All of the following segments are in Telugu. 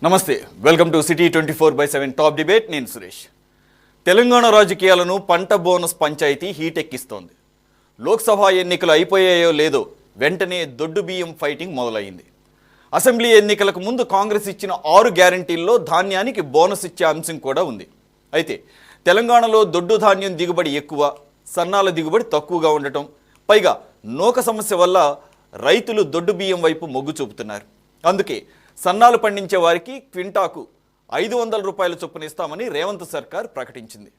నమస్తే, welcome to city 24/7 top debate. నేను సురేష్. తెలంగాణ రాజకీయాలను పంట బోనస్ పంచాయతీ హీటెక్కిస్తోంది. లోక్సభ ఎన్నికలు అయిపోయాయో లేదో వెంటనే దొడ్డు బియ్యం ఫైటింగ్ మొదలైంది. అసెంబ్లీ ఎన్నికలకు ముందు కాంగ్రెస్ ఇచ్చిన 6 గ్యారంటీల్లో ధాన్యానికి బోనస్ ఇచ్చే అంశం కూడా ఉంది. అయితే తెలంగాణలో దొడ్డు ధాన్యం దిగుబడి ఎక్కువ, సన్నాల దిగుబడి తక్కువగా ఉండటం, పైగా నూక సమస్య వల్ల రైతులు దొడ్డు బియ్యం వైపు మొగ్గు చూపుతున్నారు. అందుకే సన్నాలు పండించే వారికి క్వింటాకు 500 రూపాయల చొప్పున ఇస్తామని రేవంత్ సర్కార్ ప్రకటించింది.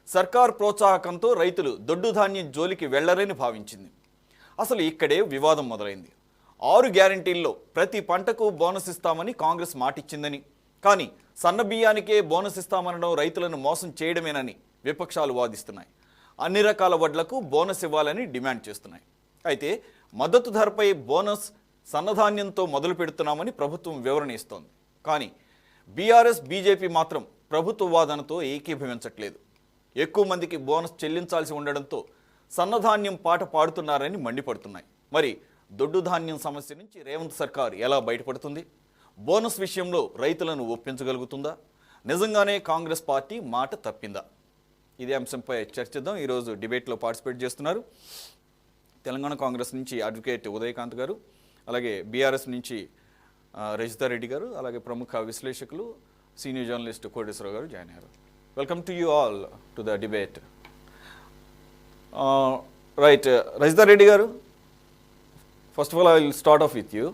సర్కార్ ప్రోత్సాహకంతో రైతులు దొడ్డు ధాన్యం జోలికి వెళ్లరని భావించింది. అసలు ఇక్కడే వివాదం మొదలైంది. 6 గ్యారంటీల్లో ప్రతి పంటకు బోనస్ ఇస్తామని కాంగ్రెస్ మాటిచ్చిందని, కానీ సన్న బియ్యానికే బోనస్ ఇస్తామనడం రైతులను మోసం చేయడమేనని విపక్షాలు వాదిస్తున్నాయి. అన్ని రకాల వడ్లకు బోనస్ ఇవ్వాలని డిమాండ్ చేస్తున్నాయి. అయితే మద్దతు ధరపై బోనస్ సన్నధాన్యంతో మొదలు పెడుతున్నామని ప్రభుత్వం వివరణ ఇస్తోంది. కానీ బీఆర్ఎస్, బీజేపీ మాత్రం ప్రభుత్వ వాదనతో ఏకీభవించట్లేదు. ఎక్కువ మందికి బోనస్ చెల్లించాల్సి ఉండడంతో సన్నధాన్యం పాట పాడుతున్నారని మండిపడుతున్నాయి. మరి దొడ్డు ధాన్యం సమస్య నుంచి రేవంత్ సర్కార్ ఎలా బయటపడుతుంది? బోనస్ విషయంలో రైతులను ఒప్పించగలుగుతుందా? నిజంగానే కాంగ్రెస్ పార్టీ మాట తప్పిందా? ఇదే అంశంపై చర్చిద్దాం. ఈరోజు డిబేట్లో పార్టిసిపేట్ చేస్తున్నారు తెలంగాణ కాంగ్రెస్ నుంచి అడ్వకేట్ ఉదయకాంత్ గారు, అలాగే బీఆర్ఎస్ నుంచి రజితా రెడ్డి గారు, అలాగే ప్రముఖ విశ్లేషకులు సీనియర్ జర్నలిస్ట్ కోటేశ్వరరావు గారు జాయిన్ అయ్యారు. Welcome to you all to the debate. Right, Rajitha Reddy గారు, first of all I will start off with you.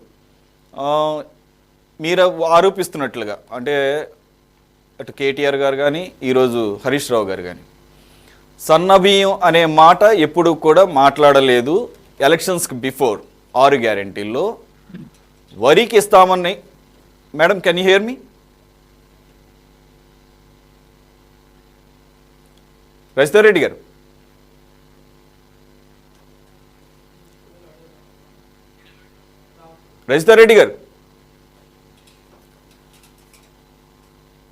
మీరు ఆరోపిస్తున్నట్లుగా, అంటే అటు కేటీఆర్ గారు కానీ ఈరోజు హరీష్ రావు గారు కానీ సన్నబియ్యం అనే మాట ఎప్పుడు కూడా మాట్లాడలేదు. ఎలక్షన్స్కి బిఫోర్ 6 గ్యారంటీల్లో వరికి ఇస్తామని, madam can you hear me? Rajitha Reddy గారు, రజితా రెడ్డి గారు,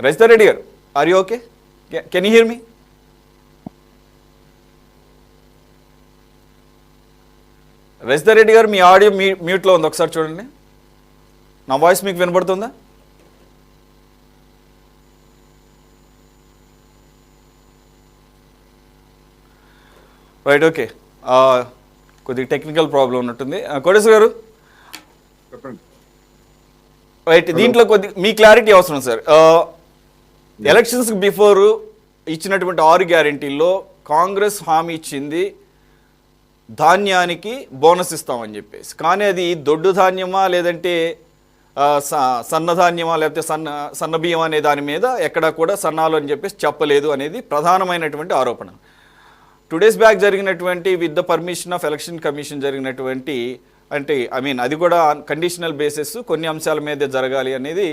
రజితా రెడ్డి గారు, are you okay? Can you hear me? Rajitha Reddy గారు, మీ ఆడియో మ్యూట్లో ఉంది, ఒకసారి చూడండి. నా వాయిస్ మీకు వినబడుతుందా? Right, okay. కొద్దిగా టెక్నికల్ ప్రాబ్లం ఉన్నట్టుంది. కోటేశ్వర గారు, రైట్, దీంట్లో కొద్ది మీ క్లారిటీ అవసరం సార్. ఎలక్షన్స్కి బిఫోర్ ఇచ్చినటువంటి 6 గ్యారంటీల్లో కాంగ్రెస్ హామీ ఇచ్చింది ధాన్యానికి బోనస్ ఇస్తామని చెప్పేసి, కానీ అది దొడ్డు ధాన్యమా లేదంటే సన్నధాన్యమా లేకపోతే సన్నబియ్యం అనే దాని మీద ఎక్కడా కూడా సన్నాలు అని చెప్పేసి చెప్పలేదు అనేది ప్రధానమైనటువంటి ఆరోపణ. 2 days బ్యాక్ జరిగినటువంటి with the permission of election commission జరిగినటువంటి, అంటే అది కూడా కండిషనల్ బేసిస్, కొన్ని అంశాల మీద జరగాలి అనేది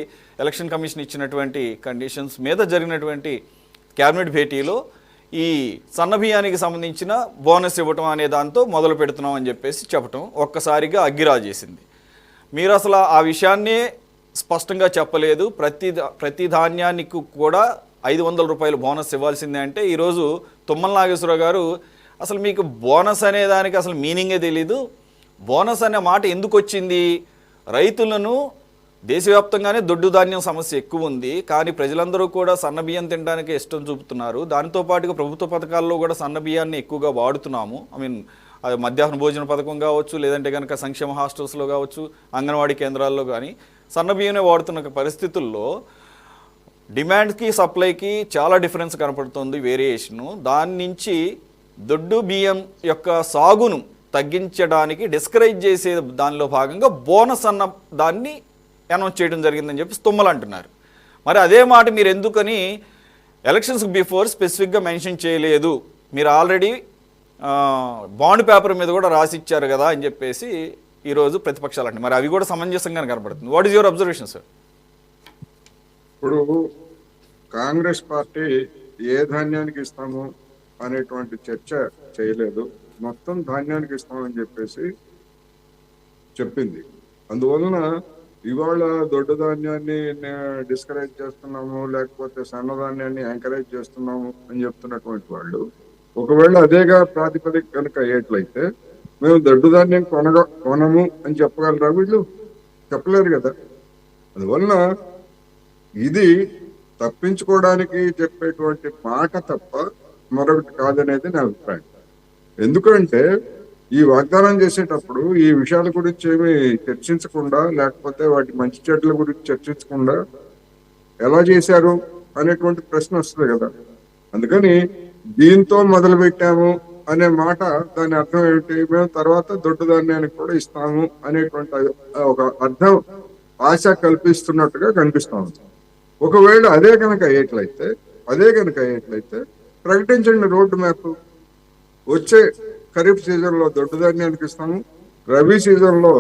ఎలక్షన్ కమిషన్ ఇచ్చినటువంటి కండిషన్స్ మీద జరిగినటువంటి క్యాబినెట్ భేటీలో ఈ సన్నబియ్యానికి సంబంధించిన బోనస్ ఇవ్వటం అనే దాంతో మొదలు పెడుతున్నాం అని చెప్పేసి చెప్పటం ఒక్కసారిగా అగ్గిరాజేసింది. మీరు అసలు ఆ విషయాన్నే స్పష్టంగా చెప్పలేదు. ప్రతి ధాన్యానికి కూడా 500 రూపాయలు బోనస్ ఇవ్వాల్సిందే అంటే, ఈరోజు తుమ్మల నాగేశ్వరరావు గారు అసలు మీకు బోనస్ అనే దానికి అసలు మీనింగే తెలీదు, బోనస్ అనే మాట ఎందుకు వచ్చింది, రైతులను దేశవ్యాప్తంగానే దొడ్డు ధాన్యం సమస్య ఎక్కువ ఉంది, కానీ ప్రజలందరూ కూడా సన్నబియ్యం తినడానికి ఇష్టం చూపుతున్నారు, దాంతోపాటుగా ప్రభుత్వ పథకాల్లో కూడా సన్నబియ్యాన్ని ఎక్కువగా వాడుతున్నాము. అది మధ్యాహ్న భోజన పథకం కావచ్చు, లేదంటే కనుక సంక్షేమ హాస్టల్స్లో కావచ్చు, అంగన్వాడీ కేంద్రాల్లో కానీ సన్నబియ్యమే వాడుతున్న పరిస్థితుల్లో డిమాండ్కి సప్లైకి చాలా డిఫరెన్స్ కనపడుతుంది, వేరియేషను. దాని నుంచి దొడ్డు బియ్యం యొక్క సాగును తగ్గించడానికి డిస్కరేజ్ చేసే దానిలో భాగంగా బోనస్ అన్న దాన్ని అనౌన్స్ చేయడం జరిగిందని చెప్పి తుమ్మలు అంటున్నారు. మరి అదే మాట మీరు ఎందుకని ఎలక్షన్స్కి బిఫోర్ స్పెసిఫిక్గా మెన్షన్ చేయలేదు? మీరు ఆల్రెడీ బాండ్ పేపర్ మీద కూడా రాసి ఇచ్చారు కదా అని చెప్పేసి ఈరోజు ప్రతిపక్షాలు అంటే, మరి అవి కూడా సమంజసంగానే కనపడుతుంది. What is your observation sir? ఇప్పుడు కాంగ్రెస్ పార్టీ ఏ ధాన్యానికి ఇస్తాము అనేటువంటి చర్చ చేయలేదు, మొత్తం ధాన్యానికి ఇస్తామని చెప్పేసి చెప్పింది. అందువలన ఇవాళ దొడ్డు ధాన్యాన్ని డిస్కరేజ్ చేస్తున్నాము, లేకపోతే సన్నధాన్యాన్ని ఎంకరేజ్ చేస్తున్నాము అని చెప్తున్నటువంటి వాళ్ళు, ఒకవేళ అదేగా ప్రాతిపదిక కనుక అయ్యేట్లయితే మేము దొడ్డు ధాన్యం కొనము అని చెప్పగలరా? వీళ్ళు చెప్పలేరు కదా. అందువలన ఇది తప్పించుకోవడానికి చెప్పేటువంటి మాట తప్ప మరొకటి కాదనేది నా అభిప్రాయం. ఎందుకంటే ఈ వాగ్దానం చేసేటప్పుడు ఈ విషయాల గురించి ఏమి చర్చించకుండా, లేకపోతే వాటి మంచి చెడ్ల గురించి చర్చించకుండా ఎలా చేశారు అనేటువంటి ప్రశ్న వస్తుంది కదా. అందుకని దీంతో మొదలు పెట్టాము అనే మాట దాని అర్థం ఏమిటి, మేము తర్వాత దొడ్డు ధాన్యానికి కూడా ఇస్తాము అనేటువంటి ఒక అర్థం, ఆశ కల్పిస్తున్నట్టుగా కనిపిస్తా ఉంది. ఒకవేళ అదే కనుక అయ్యేట్లయితే ప్రకటించండి రోడ్డు మ్యాప్. వచ్చే ఖరీఫ్ సీజన్ లో దొడ్డు ధాన్యానికి ఇస్తాము, రబీ సీజన్ లో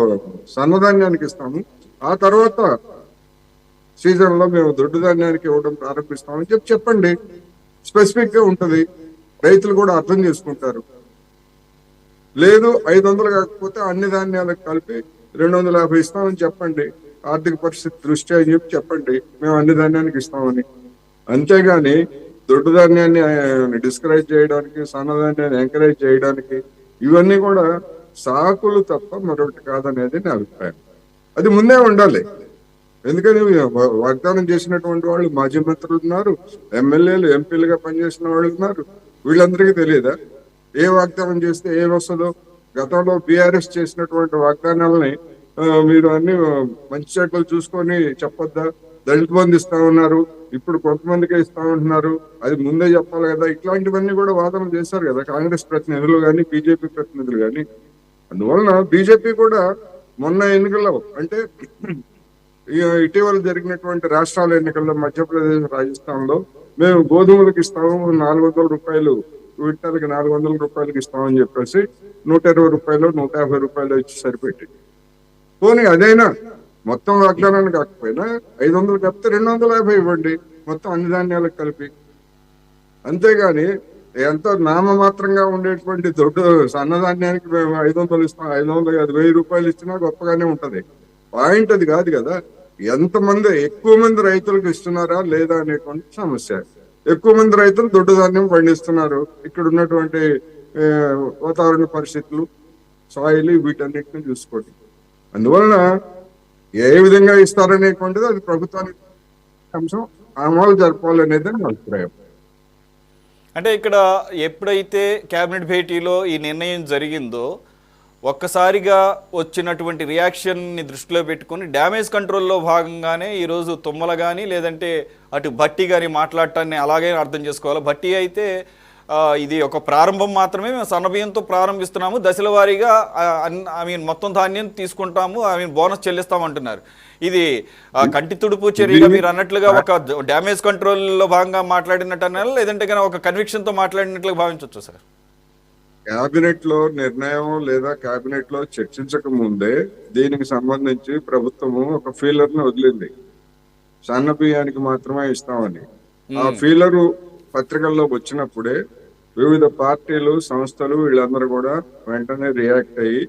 సన్నధాన్యానికి ఇస్తాము, ఆ తర్వాత సీజన్ లో మేము దొడ్డు ధాన్యానికి ఇవ్వడం ప్రారంభిస్తామని చెప్పండి. స్పెసిఫిక్ గా ఉంటది, రైతులు కూడా అర్థం చేసుకుంటారు. లేదు 500 కాకపోతే అన్ని ధాన్యాలకు కలిపి 250 ఇస్తామని చెప్పండి, ఆర్థిక పరిస్థితి దృష్ట్యా అని చెప్పండి, మేము అన్ని ధాన్యానికి ఇస్తామని. అంతేగాని దొడ్డు ధాన్యాన్ని డిస్కరేజ్ చేయడానికి, సన్నధాన్యాన్ని ఎంకరేజ్ చేయడానికి ఇవన్నీ కూడా సాకులు తప్ప మరొకటి కాదనేది నా అభిప్రాయం. అది ముందే ఉండాలి. ఎందుకని వాగ్దానం చేసినటువంటి వాళ్ళు మాజీ మంత్రులు ఉన్నారు, ఎమ్మెల్యేలు ఎంపీలుగా పనిచేసిన వాళ్ళు ఉన్నారు. వీళ్ళందరికీ తెలియదా ఏ వాగ్దానం చేస్తే ఏం వస్తుందో? గతంలో బీఆర్ఎస్ చేసినటువంటి వాగ్దానాలని మీరు అన్ని మంచి చెడ్డలు చూసుకొని చెప్పొద్దా? దళిత బంధు ఇస్తా ఉన్నారు, ఇప్పుడు కొంతమందికే ఇస్తా ఉంటున్నారు, అది ముందే చెప్పాలి కదా. ఇట్లాంటివన్నీ కూడా వాదనలు చేశారు కదా కాంగ్రెస్ ప్రతినిధులు కానీ, బీజేపీ ప్రతినిధులు కానీ. అందువలన బీజేపీ కూడా మొన్న ఎన్నికల్లో, అంటే ఇటీవల జరిగినటువంటి రాష్ట్రాల ఎన్నికల్లో మధ్యప్రదేశ్, రాజస్థాన్ లో మేము గోధుమలకు ఇస్తాము 400 రూపాయలు, క్వింటాల్కి 400 రూపాయలకి ఇస్తామని చెప్పేసి 120 రూపాయలు 150 రూపాయలు ఇచ్చి సరిపెట్టి, పోనీ అదైనా మొత్తం వాగ్దానాన్ని కాకపోయినా 500 కలిపితే 250 ఇవ్వండి మొత్తం అన్ని ధాన్యాలకు కలిపి. అంతేగాని ఎంతో నామమాత్రంగా ఉండేటువంటి దొడ్డు సన్నధాన్యానికి మేము 500 ఇస్తాం, 500 కాదు 1000 రూపాయలు ఇచ్చినా గొప్పగానే ఉంటది. పాయింట్ అది కాదు కదా. ఎంతమంది ఎక్కువ మంది రైతులకు ఇస్తున్నారా లేదా అనేటువంటి సమస్య. ఎక్కువ మంది రైతులు దొడ్డు ధాన్యం పండిస్తున్నారు. ఇక్కడ ఉన్నటువంటి వాతావరణ పరిస్థితులు, సాయిల్, వీటన్నిటిని చూసుకోండి. అందువలన ఏ విధంగా ఇస్తారనేటువంటిది అది ప్రభుత్వానికి అంశం, అమలు జరపాలనేది నా అభిప్రాయం. అంటే ఇక్కడ ఎప్పుడైతే కేబినెట్ భేటీలో ఈ నిర్ణయం జరిగిందో ఒక్కసారిగా వచ్చినటువంటి రియాక్షన్ని దృష్టిలో పెట్టుకుని డ్యామేజ్ కంట్రోల్లో భాగంగానే ఈరోజు తుమ్మల కానీ లేదంటే అటు భట్టి కానీ మాట్లాడటాన్ని అలాగే అర్థం చేసుకోవాలి. భట్టి అయితే ఇది ఒక ప్రారంభం మాత్రమే, మేము సన్నబియ్యంతో ప్రారంభిస్తున్నాము, దశల వారీగా మొత్తం ధాన్యం తీసుకుంటాము, బోనస్ చెల్లిస్తామంటున్నారు. ఇది కంటి తుడుపు చర్యగా మీరు అన్నట్లుగా ఒక డ్యామేజ్ కంట్రోల్లో భాగంగా మాట్లాడినట్టు అన్నారు, లేదంటే కానీ ఒక కన్విక్షన్తో మాట్లాడినట్లుగా భావించవచ్చు సార్? కేబినెట్ లో నిర్ణయం లేదా కేబినెట్ లో చర్చించక ముందే దీనికి సంబంధించి ప్రభుత్వము ఒక ఫీలర్ ని వదిలింది, సన్న బియ్యానికి మాత్రమే ఇస్తామని. ఆ ఫీలరు పత్రికల్లో వచ్చినప్పుడే వివిధ పార్టీలు, సంస్థలు వీళ్ళందరూ కూడా వెంటనే రియాక్ట్ అయ్యి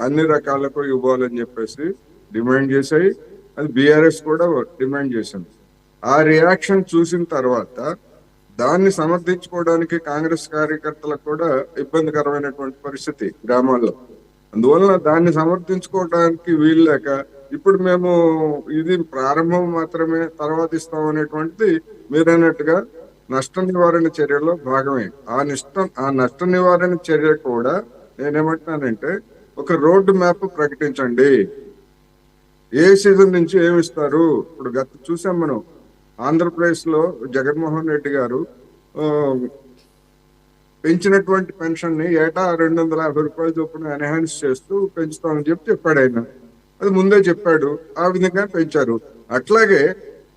అన్ని రకాలకు ఇవ్వాలని చెప్పేసి డిమాండ్ చేశాయి. అది బీఆర్ఎస్ కూడా డిమాండ్ చేసింది. ఆ రియాక్షన్ చూసిన తర్వాత దాన్ని సమర్థించుకోవడానికి కాంగ్రెస్ కార్యకర్తలకు కూడా ఇబ్బందికరమైనటువంటి పరిస్థితి గ్రామాల్లో. అందువలన దాన్ని సమర్థించుకోవడానికి వీల్లేక ఇప్పుడు మేము ఇది ప్రారంభం మాత్రమే, తర్వాత ఇస్తాం అనేటువంటిది మీరన్నట్టుగా నష్ట నివారణ చర్యలో భాగమే. ఆ నష్ట నివారణ చర్య కూడా నేనేమంటున్నానంటే ఒక రోడ్డు మ్యాప్ ప్రకటించండి. ఏ సీజన్ నుంచి ఏమి ఇస్తారు? ఇప్పుడు చూసాం మనం ఆంధ్రప్రదేశ్ లో జగన్మోహన్ రెడ్డి గారు పెంచినటువంటి పెన్షన్ ని ఏటా 250 రూపాయల చొప్పున ఎన్హాన్స్ చేస్తూ పెంచుతామని చెప్పాడు ఆయన. అది ముందే చెప్పాడు, ఆ విధంగా పెంచారు. అట్లాగే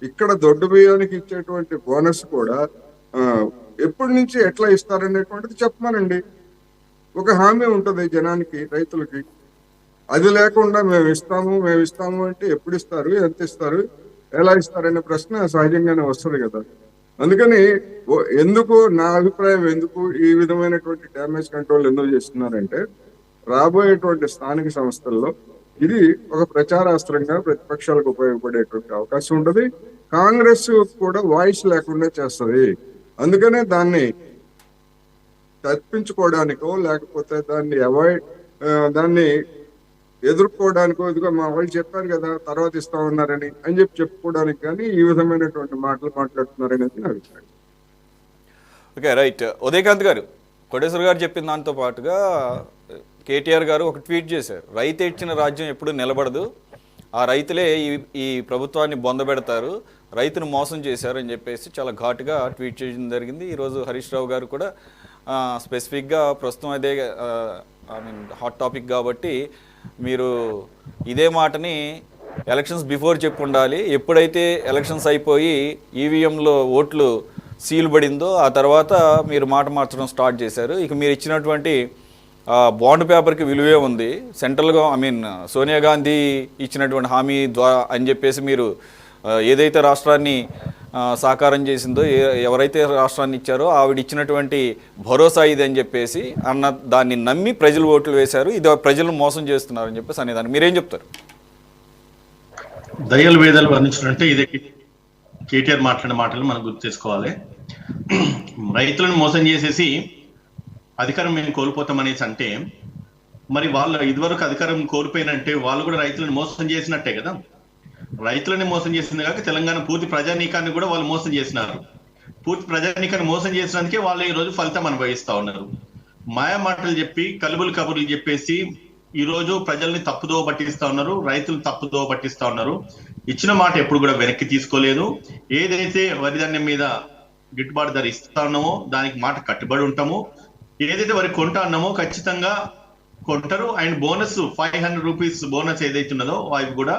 ఇక్కడ దొడ్డు బియ్యానికి ఇచ్చేటువంటి బోనస్ కూడా ఎప్పటి నుంచి ఎట్లా ఇస్తారనేటువంటిది చెప్పమనండి. ఒక హామీ ఉంటది జనానికి, రైతులకి. అది లేకుండా మేము ఇస్తాము అంటే ఎప్పుడు ఇస్తారు, ఎంత ఇస్తారు, ఎలా ఇస్తారనే ప్రశ్న సహజంగానే వస్తుంది కదా. అందుకని నా అభిప్రాయం ఎందుకు ఈ విధమైనటువంటి డ్యామేజ్ కంట్రోల్ ఎందుకు చేస్తున్నారంటే రాబోయేటువంటి స్థానిక సంస్థల్లో ఇది ఒక ప్రచారాస్త్రంగా ప్రతిపక్షాలకు ఉపయోగపడేటువంటి అవకాశం ఉంటుంది. కాంగ్రెస్ కూడా వాయిస్ లేకుండా చేస్తుంది. అందుకనే దాన్ని తప్పించుకోవడానికో లేకపోతే దాన్ని ఎదుర్కోవడానికి ఇదిగో మా వాళ్ళు చెప్పారు కదా తర్వాత ఇస్తా ఉన్నారని అని చెప్పి చెప్పుకోవడానికి కానీ ఈ విధమైనటువంటి మాటలు మాట్లాడుతున్నారనేది నా అభిప్రాయం. Okay, right. ఉదయకాంత్ గారు, కోటేశ్వర గారు చెప్పిన దాంతో పాటుగా కేటీఆర్ గారు ఒక ట్వీట్ చేశారు. రైతు ఇచ్చిన రాజ్యం ఎప్పుడు నిలబడదు, ఆ రైతులే ఈ ప్రభుత్వాన్ని బొందబెడతారు, రైతును మోసం చేశారు అని చెప్పేసి చాలా ఘాటుగా ట్వీట్ చేయడం జరిగింది. ఈరోజు హరీష్ రావు గారు కూడా స్పెసిఫిక్గా ప్రస్తుతం అదే హాట్ టాపిక్ కాబట్టి మీరు ఇదే మాటని ఎలక్షన్స్ బిఫోర్ చెప్పి ఉండాలి. ఎప్పుడైతే ఎలక్షన్స్ అయిపోయి ఈవీఎంలో ఓట్లు సీల్ పడిందో ఆ తర్వాత మీరు మాట మార్చడం స్టార్ట్ చేశారు. ఇక మీరు ఇచ్చినటువంటి బాండ్ పేపర్కి విలువే ఉంది. సెంట్రల్గా సోనియా గాంధీ ఇచ్చినటువంటి హామీ ద్వారా అని చెప్పేసి మీరు ఏదైతే రాష్ట్రాన్ని సాకారం చేసిందో, ఎవరైతే రాష్ట్రాన్ని ఇచ్చారో ఆవిడ ఇచ్చినటువంటి భరోసా ఇది అని చెప్పేసి దాన్ని నమ్మి ప్రజలు ఓట్లు వేశారు. ఇది ప్రజలను మోసం చేస్తున్నారని చెప్పేసి అనేదాన్ని మీరేం చెప్తారు? దయ్యాలు వేదాలు వర్ణించినట్టే ఇదే కేటీఆర్ మాట్లాడిన మాటలు మనం గుర్తు చేసుకోవాలి. రైతులను మోసం చేసేసి అధికారం మేము కోల్పోతామనేసి అంటే, మరి వాళ్ళు ఇదివరకు అధికారం కోల్పోయినంటే వాళ్ళు కూడా రైతులను మోసం చేసినట్టే కదా. రైతులని మోసం చేసింది కాక తెలంగాణ పూర్తి ప్రజానీకాన్ని కూడా వాళ్ళు మోసం చేసినారు. పూర్తి ప్రజానీకాన్ని మోసం చేసినందుకే వాళ్ళు ఈ రోజు ఫలితం అనుభవిస్తా ఉన్నారు. మాయా మాటలు చెప్పి కలుబులు కబుర్లు చెప్పేసి ఈ రోజు ప్రజల్ని తప్పుదోవ పట్టిస్తా ఉన్నారు, రైతులు తప్పుదోవ పట్టిస్తా ఉన్నారు. ఇచ్చిన మాట ఎప్పుడు కూడా వెనక్కి తీసుకోలేదు. ఏదైతే వరిధాన్యం మీద గిట్టుబాటు ధర ఇస్తా ఉన్నామో దానికి మాట కట్టుబడి ఉంటాము. ఏదైతే వరి కొంటా ఉన్నామో ఖచ్చితంగా కొంటారు. అండ్ బోనస్ 500 రూపీస్ బోనస్ ఏదైతే ఉన్నదో అవి కూడా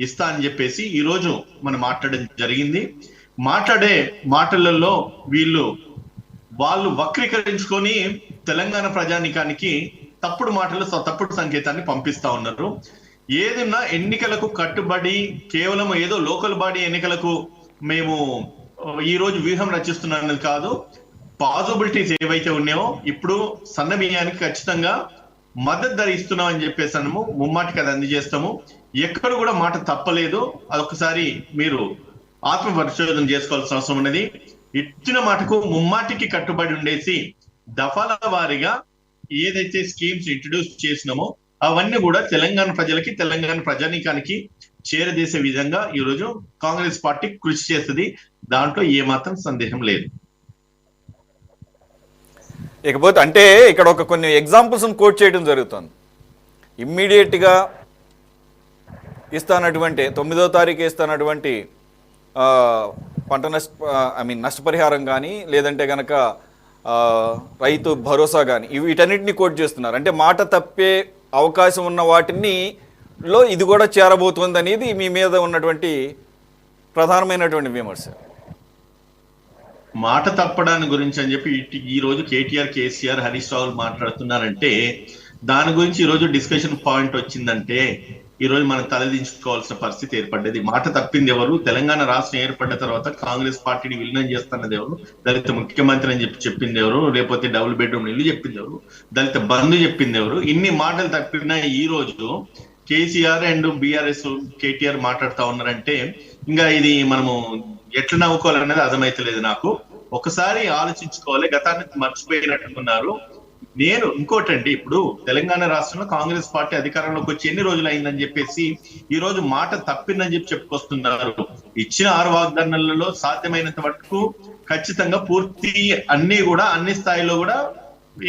ఇస్తా అని చెప్పేసి ఈ రోజు మనం మాట్లాడడం జరిగింది. మాట్లాడే మాటలలో వాళ్ళు వక్రీకరించుకొని తెలంగాణ ప్రజానికానికి తప్పుడు మాటలు, తప్పుడు సంకేతాన్ని పంపిస్తా ఉన్నారు. ఏదైనా ఎన్నికలకు కట్టుబడి కేవలం ఏదో లోకల్ బాడీ ఎన్నికలకు మేము ఈ రోజు వ్యూహం రచిస్తున్నది కాదు. పాసిబిలిటీస్ ఏవైతే ఉన్నాయో ఇప్పుడు సన్న బియ్యానికి ఖచ్చితంగా మద్దతు ధర ఇస్తున్నాం అని చెప్పేసి అన్నాము, ముమ్మాటికి అది అందజేస్తాము. ఎక్కడ కూడా మాట తప్పలేదు. అదొకసారి మీరు ఆత్మ పరిశోధన చేసుకోవాల్సిన అవసరం ఉన్నది. ఇచ్చిన మాటకు ముమ్మాటికి కట్టుబడి ఉండేసి దఫాల వారీగా ఏదైతే స్కీమ్స్ ఇంట్రడ్యూస్ చేసినామో అవన్నీ కూడా తెలంగాణ ప్రజలకి, తెలంగాణ ప్రజానీకానికి చేరదీసే విధంగా ఈ రోజు కాంగ్రెస్ పార్టీ కృషి చేస్తుంది. దాంట్లో ఏమాత్రం సందేహం లేదు. ఇకపోతే అంటే ఇక్కడ కొన్ని ఎగ్జాంపుల్స్ కోట్ చేయడం జరుగుతుంది. ఇమ్మీడియట్గా ఇస్తానటువంటి 9వ తారీఖు ఇస్తానటువంటి పంట నష్టపరిహారం కానీ, లేదంటే కనుక రైతు భరోసా కానీ, వీటన్నిటిని కోట్ చేస్తున్నారు. అంటే మాట తప్పే అవకాశం ఉన్న వాటిలో ఇది కూడా చేరబోతుంది అనేది మీ మీద ఉన్నటువంటి ప్రధానమైనటువంటి విమర్శ. మాట తప్పడాన్ని గురించి అని చెప్పి ఈ రోజు కేటీఆర్, కేసీఆర్, హరీష్ రావు మాట్లాడుతున్నారంటే దాని గురించి ఈ రోజు డిస్కషన్ పాయింట్ వచ్చిందంటే ఈ రోజు మనం తలదించుకోవాల్సిన పరిస్థితి ఏర్పడ్డది. మాట తప్పింది ఎవరు? తెలంగాణ రాష్ట్రం ఏర్పడిన తర్వాత కాంగ్రెస్ పార్టీని విలీనం చేస్తున్నది ఎవరు? దళిత ముఖ్యమంత్రి అని చెప్పింది ఎవరు? లేకపోతే డబుల్ బెడ్రూమ్ ఇల్లు చెప్పింది ఎవరు? దళిత బంధు చెప్పింది ఎవరు? ఇన్ని మాటలు తప్పిన ఈ రోజు కేసీఆర్ అండ్ బీఆర్ఎస్ కేటీఆర్ మాట్లాడుతా ఉన్నారంటే ఇంకా ఇది మనము ఎట్లా నవ్వుకోవాలనేది అర్థమైతలేదు నాకు. ఒకసారి ఆలోచించుకోవాలి. గతాన్ని మర్చిపోయినట్టున్నారు. నేను ఇంకోటండి, ఇప్పుడు తెలంగాణ రాష్ట్రంలో కాంగ్రెస్ పార్టీ అధికారంలోకి వచ్చి ఎన్ని రోజులు అయిందని చెప్పేసి ఈ రోజు మాట తప్పిందని చెప్పి చెప్పుకొస్తున్నారు. ఇచ్చిన 6 వాగ్దానాలలో సాధ్యమైనంత వరకు ఖచ్చితంగా పూర్తి అన్ని స్థాయిలో కూడా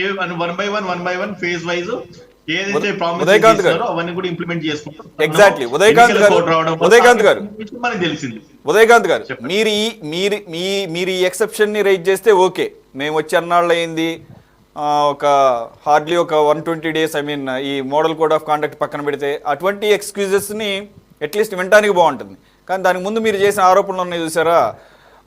1 by 1 ఫేజ్ వైజ్ ఏదైతే ప్రామిస్ చేశారో అవన్నీ కూడా ఇంప్లిమెంట్ చేసుకుంటాం. ఎగ్జాక్ట్లీ. ఉదయకాంత్ గారు మనకి తెలిసింది. ఉదయకాంత్ గారు, మీరు ఈ ఎక్సెప్షన్ ని రైజ్ చేస్తే ఓకే, మేము వచ్చి అన్నాళ్ళు అయింది, ఒక హార్డ్లీ ఒక 120 days, ఈ మోడల్ కోడ్ ఆఫ్ కాండక్ట్ పక్కన పెడితే అటువంటి ఎక్స్క్యూజెస్ని అట్లీస్ట్ వినడానికి బాగుంటుంది. కానీ దానికి ముందు మీరు చేసిన ఆరోపణలు ఉన్నాయి చూసారా,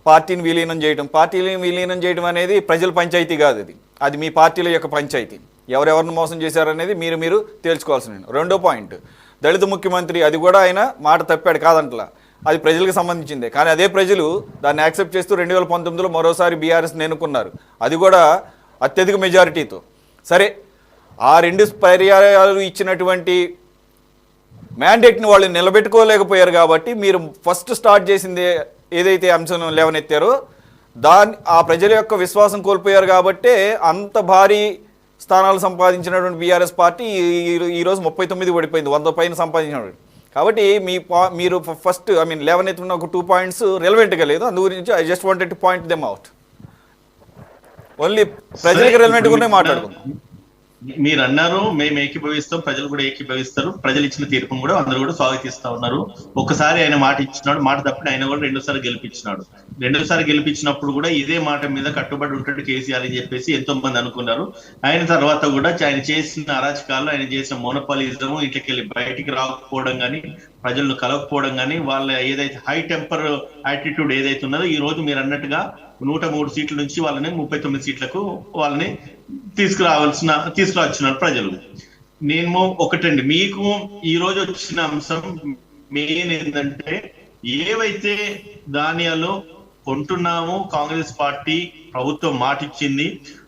పార్టీని విలీనం చేయడం అనేది ప్రజల పంచాయతీ కాదు. అది మీ పార్టీల యొక్క పంచాయతీ. ఎవరెవరిని మోసం చేశారనేది మీరు తేల్చుకోవాల్సిన. రెండో పాయింట్, దళిత ముఖ్యమంత్రి, అది కూడా ఆయన మాట తప్పాడు కాదంటలా, అది ప్రజలకు సంబంధించిందే. కానీ అదే ప్రజలు దాన్ని యాక్సెప్ట్ చేస్తూ 2019లో మరోసారి బీఆర్ఎస్ని ఎన్నుకున్నారు, అది కూడా అత్యధిక మెజారిటీతో. సరే, ఆ 2 పర్యాయాలు ఇచ్చినటువంటి మ్యాండేట్ని వాళ్ళు నిలబెట్టుకోలేకపోయారు కాబట్టి మీరు ఫస్ట్ స్టార్ట్ చేసింది ఏదైతే అంశం లేవనెత్తారో ఆ ప్రజల యొక్క విశ్వాసం కోల్పోయారు కాబట్టే అంత భారీ స్థానాలు సంపాదించినటువంటి బీఆర్ఎస్ పార్టీ ఈరోజు 39 పడిపోయింది, 100 పైన సంపాదించినటువంటి. కాబట్టి మీరు ఫస్ట్ లేవనెత్తున్న ఒక 2 పాయింట్స్ రెలవెంట్గా లేదు, అందు గురించి I just wanted to point them out. Only ప్రజలకు రెలవెంట్గా ఉన్నాయి మాట్లాడుకుందాం. మీరు అన్నారు మేము ఏకీభవిస్తాం, ప్రజలు కూడా ఏకీభవిస్తారు, ప్రజలు ఇచ్చిన తీర్పును కూడా అందరూ కూడా స్వాగతిస్తా ఉన్నారు. ఒక్కసారి ఆయన మాట ఇచ్చినాడు, మాట తప్పని ఆయన కూడా రెండోసారి గెలిపించినప్పుడు కూడా ఇదే మాట మీద కట్టుబడి ఉంటాడు కేసీఆర్ అని చెప్పేసి ఎంతో మంది అనుకున్నారు. ఆయన తర్వాత కూడా ఆయన చేసిన అరాచకాలు, ఆయన చేసిన మోనోపాలిజం, ఇంట్లోకెళ్ళి బయటికి రాకపోవడం కానీ, ప్రజలను కలవకపోవడం కానీ, వాళ్ళ ఏదైతే హై టెంపర్ యాటిట్యూడ్ ఏదైతే ఉన్నదో ఈ రోజు మీరు అన్నట్టుగా 103 సీట్ల నుంచి వాళ్ళని 39 సీట్లకు వాళ్ళని తీసుకురావచ్చున్నారు ప్రజలు. నేను ఒకటండి, మీకు ఈ రోజు వచ్చిన అంశం మెయిన్ ఏంటంటే, ఏవైతే ధాన్యాలు కొంటున్నామో కాంగ్రెస్ పార్టీ ప్రభుత్వం మాట ఇచ్చింది,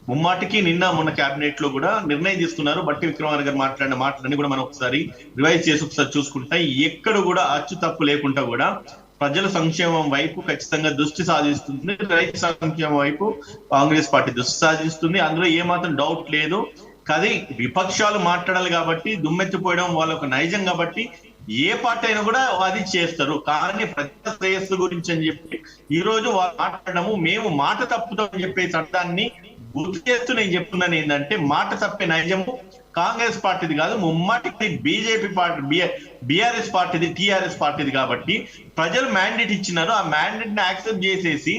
ముమ్మాటికి నిన్న మొన్న కేబినెట్ లో కూడా నిర్ణయం తీసుకున్నారు. బట్టి విక్రమార్క గారు మాట్లాడిన మాటలన్నీ కూడా మనం ఒకసారి రివైజ్ చేసి ఒకసారి చూసుకుంటా, ఎక్కడ కూడా అచ్చు తప్పు లేకుండా కూడా ప్రజల సంక్షేమం వైపు ఖచ్చితంగా దృష్టి సాధిస్తుంది, రైతు సంక్షేమం వైపు కాంగ్రెస్ పార్టీ దృష్టి సాధిస్తుంది, అందులో ఏమాత్రం డౌట్ లేదు. కానీ విపక్షాలు మాట్లాడాలి కాబట్టి, దుమ్మెత్తిపోయడం వాళ్ళ ఒక నైజం కాబట్టి ఏ పార్టీ అయినా కూడా అది చేస్తారు. కానీ ప్రజల శ్రేయస్సు గురించి అని చెప్పి ఈ రోజు వాళ్ళు మాట్లాడము, మేము మాట తప్పుతామని చెప్పే చట్టాన్ని గుర్తు చేస్తూ నేను చెప్తున్నాను ఏంటంటే, మాట తప్పే నైజము కాంగ్రెస్ పార్టీది కాదు, ముమ్మాటికి బీజేపీ పార్టీ, బీఆర్ఎస్ పార్టీది, టీఆర్ఎస్ పార్టీది. కాబట్టి ప్రజలు మ్యాండేట్ ఇచ్చినారు, ఆ మ్యాండేట్ ని యాక్సెప్ట్ చేసేసి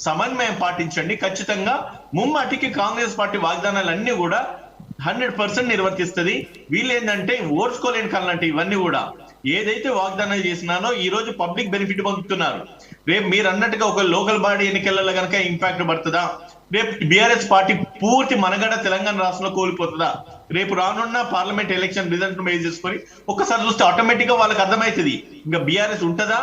సమన్వయం పాటించండి. ఖచ్చితంగా ముమ్మాటికి కాంగ్రెస్ పార్టీ వాగ్దానాలన్నీ కూడా 100% నిర్వర్తిస్తుంది. వీళ్ళు ఏంటంటే ఓర్చుకోలేని కళ్ళంటే ఇవన్నీ కూడా ఏదైతే వాగ్దానాలు చేసినానో ఈ రోజు పబ్లిక్ బెనిఫిట్ పొందుతున్నారు. రేపు మీరు అన్నట్టుగా ఒక లోకల్ బాడీ ఎన్నికలలో కనుక ఇంపాక్ట్ పడుతుందా? రేపు బీఆర్ఎస్ పార్టీ పూర్తి మనగడ తెలంగాణ రాష్ట్రంలో కోల్పోతుందా? రేపు రానున్న పార్లమెంట్ ఎలక్షన్ రిజల్ట్ బేస్ చేసుకొని ఒక్కసారి చూస్తే ఆటోమేటిక్ గా వాళ్ళకి అర్థమవుతుంది, ఇంకా బీఆర్ఎస్ ఉంటుందా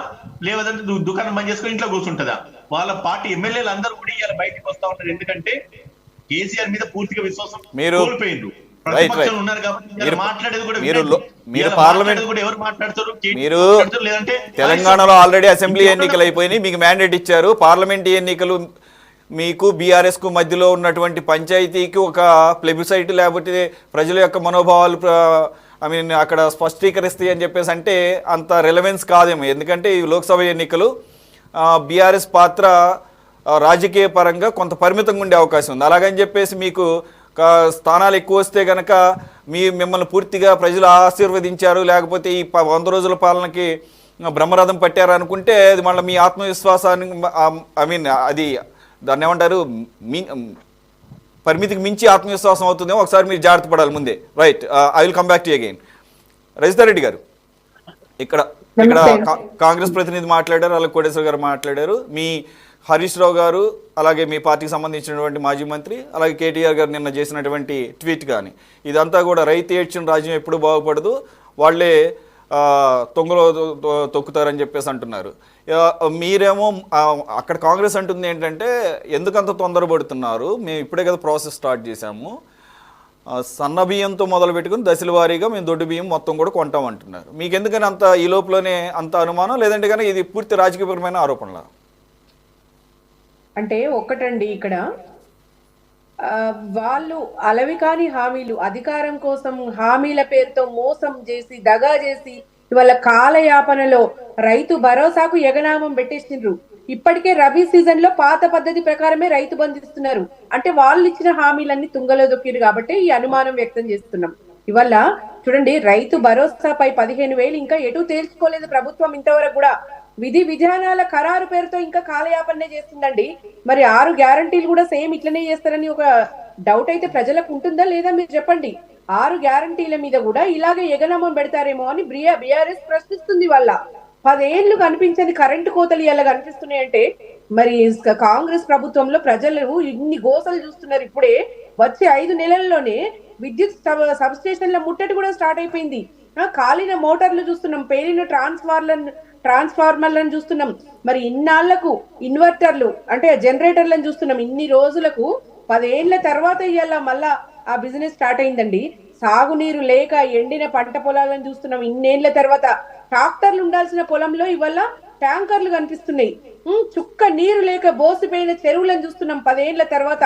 లేదంటే దుకాణం బంద్ చేసుకొని ఇంట్లో కూర్చుంటుందా. వాళ్ళ పార్టీ ఎమ్మెల్యేలు అందరూ కూడా ఇవాళ బయటకు వస్తా ఉంటారు, ఎందుకంటే కేసీఆర్ మీద పూర్తిగా విశ్వాసం కోల్పోయిండ్రు. ప్రతిపక్షాలు ఉన్నారు కాబట్టి మాట్లాడేది కూడా ఎవరు మాట్లాడతారు? లేదంటే తెలంగాణలో ఆల్రెడీ అసెంబ్లీ ఎన్నికలు అయిపోయినాయి, మీకు మ్యాండేట్ ఇచ్చారు. పార్లమెంట్ ఎన్నికలు మీకు బీఆర్ఎస్ కు మధ్యలో ఉన్నటువంటి పంచాయతీకి ఒక ప్లెబిసైట్ లేకపోతే ప్రజల యొక్క మనోభావాలు అక్కడ స్పష్టీకరిస్తాయి అని చెప్పేసి అంటే అంత రెలవెన్స్ కాదేమో. ఎందుకంటే ఈ లోక్సభ ఎన్నికలు బీఆర్ఎస్ పాత్ర రాజకీయ పరంగా కొంత పరిమితంగా ఉండే అవకాశం ఉంది. అలాగని చెప్పేసి మీకు స్థానాలు ఎక్కువ వస్తే కనుక మిమ్మల్ని పూర్తిగా ప్రజలు ఆశీర్వదించారు, లేకపోతే ఈ 100 రోజుల పాలనకి బ్రహ్మరథం పట్టారు అనుకుంటే అది మళ్ళీ మీ ఆత్మవిశ్వాసాన్ని అది దాన్ని ఏమంటారు, పరిమితికి మించి ఆత్మవిశ్వాసం అవుతుందేమో. ఒకసారి మీరు జాగ్రత్త పడాలి ముందే. Right, I will come back to again. Rajitha Reddy గారు, ఇక్కడ కాంగ్రెస్ ప్రతినిధి మాట్లాడారు, అలాగే కోటేశ్వర గారు మాట్లాడారు. మీ హరీష్ రావు గారు, అలాగే మీ పార్టీకి సంబంధించినటువంటి మాజీ మంత్రి, అలాగే కేటీఆర్ గారు నిన్న చేసినటువంటి ట్వీట్ కానీ, ఇదంతా కూడా రైతు ఏడ్చిన రాజ్యం ఎప్పుడు బాగుపడదు, వాళ్ళే తొంగలో తొక్కుతారని చెప్పేసి అంటున్నారు. మీరేమో అక్కడ కాంగ్రెస్ అంటుంది ఏంటంటే, ఎందుకంత తొందరపడుతున్నారు, మేము ఇప్పుడే కదా ప్రాసెస్ స్టార్ట్ చేశాము, సన్న బియ్యంతో మొదలు పెట్టుకుని దశల వారీగా మేము దొడ్డు బియ్యం మొత్తం కూడా కొంటామంటున్నారు. మీకు ఎందుకని అంత ఈ లోపలనే అంత అనుమానం? లేదంటే కానీ ఇది పూర్తి రాజకీయపరమైన ఆరోపణలా? అంటే ఒక్కటండి, ఇక్కడ వాళ్ళు అలవి కాని హామీలు, అధికారం కోసం హామీల పేరుతో మోసం చేసి దగా చేసి ఇవాళ కాలయాపనలో రైతు భరోసాకు ఎగనామం పెట్టేసిండ్రు. ఇప్పటికే రబీ సీజన్ లో పాత పద్ధతి ప్రకారమే రైతు బంధిస్తున్నారు. అంటే వాళ్ళు ఇచ్చిన హామీలన్నీ తుంగలో దొక్కిరు కాబట్టి ఈ అనుమానం వ్యక్తం చేస్తున్నాం. ఇవాళ చూడండి, రైతు భరోసాపై 15,000 ఇంకా ఎటు తేల్చుకోలేదు ప్రభుత్వం ఇంతవరకు కూడా. విధి విధానాల ఖరారు పేరుతో ఇంకా కాలయాపనే చేస్తుందండి. మరి 6 గ్యారంటీలు కూడా సేమ్ ఇట్లనే చేస్తారని ఒక డౌట్ అయితే ప్రజలకు ఉంటుందా లేదా మీరు చెప్పండి. 6 గ్యారంటీల మీద కూడా ఇలాగే ఎగనామం పెడతారేమో అని బీఆర్ఎస్ ప్రశ్నిస్తుంది. వల్ల 10 ఏళ్లు కనిపించని కరెంటు కోతలు ఇలా కనిపిస్తున్నాయంటే మరి కాంగ్రెస్ ప్రభుత్వంలో ప్రజలు ఇన్ని గోసలు చూస్తున్నారు. ఇప్పుడే వచ్చే 5 నెలల్లోనే విద్యుత్ సబ్ స్టేషన్ల ముట్టడి కూడా స్టార్ట్ అయిపోయింది. కాలిన మోటార్లు చూస్తున్నాం, పేలిన ట్రాన్స్ఫార్మర్లను చూస్తున్నాం. మరి ఇన్నాళ్లకు ఇన్వర్టర్లు అంటే జనరేటర్లను చూస్తున్నాం. ఇన్ని రోజులకు 10 ఏళ్ల తర్వాత ఇవాళ మళ్ళా ఆ బిజినెస్ స్టార్ట్ అయిందండి. సాగునీరు లేక ఎండిన పంట పొలాలను చూస్తున్నాం. ఇన్నేళ్ల తర్వాత ట్రాక్టర్లు ఉండాల్సిన పొలంలో ఇవాళ ట్యాంకర్లు కనిపిస్తున్నాయి. చుక్క నీరు లేక బోసిపోయిన చెరువులను చూస్తున్నాం 10 ఏళ్ల తర్వాత.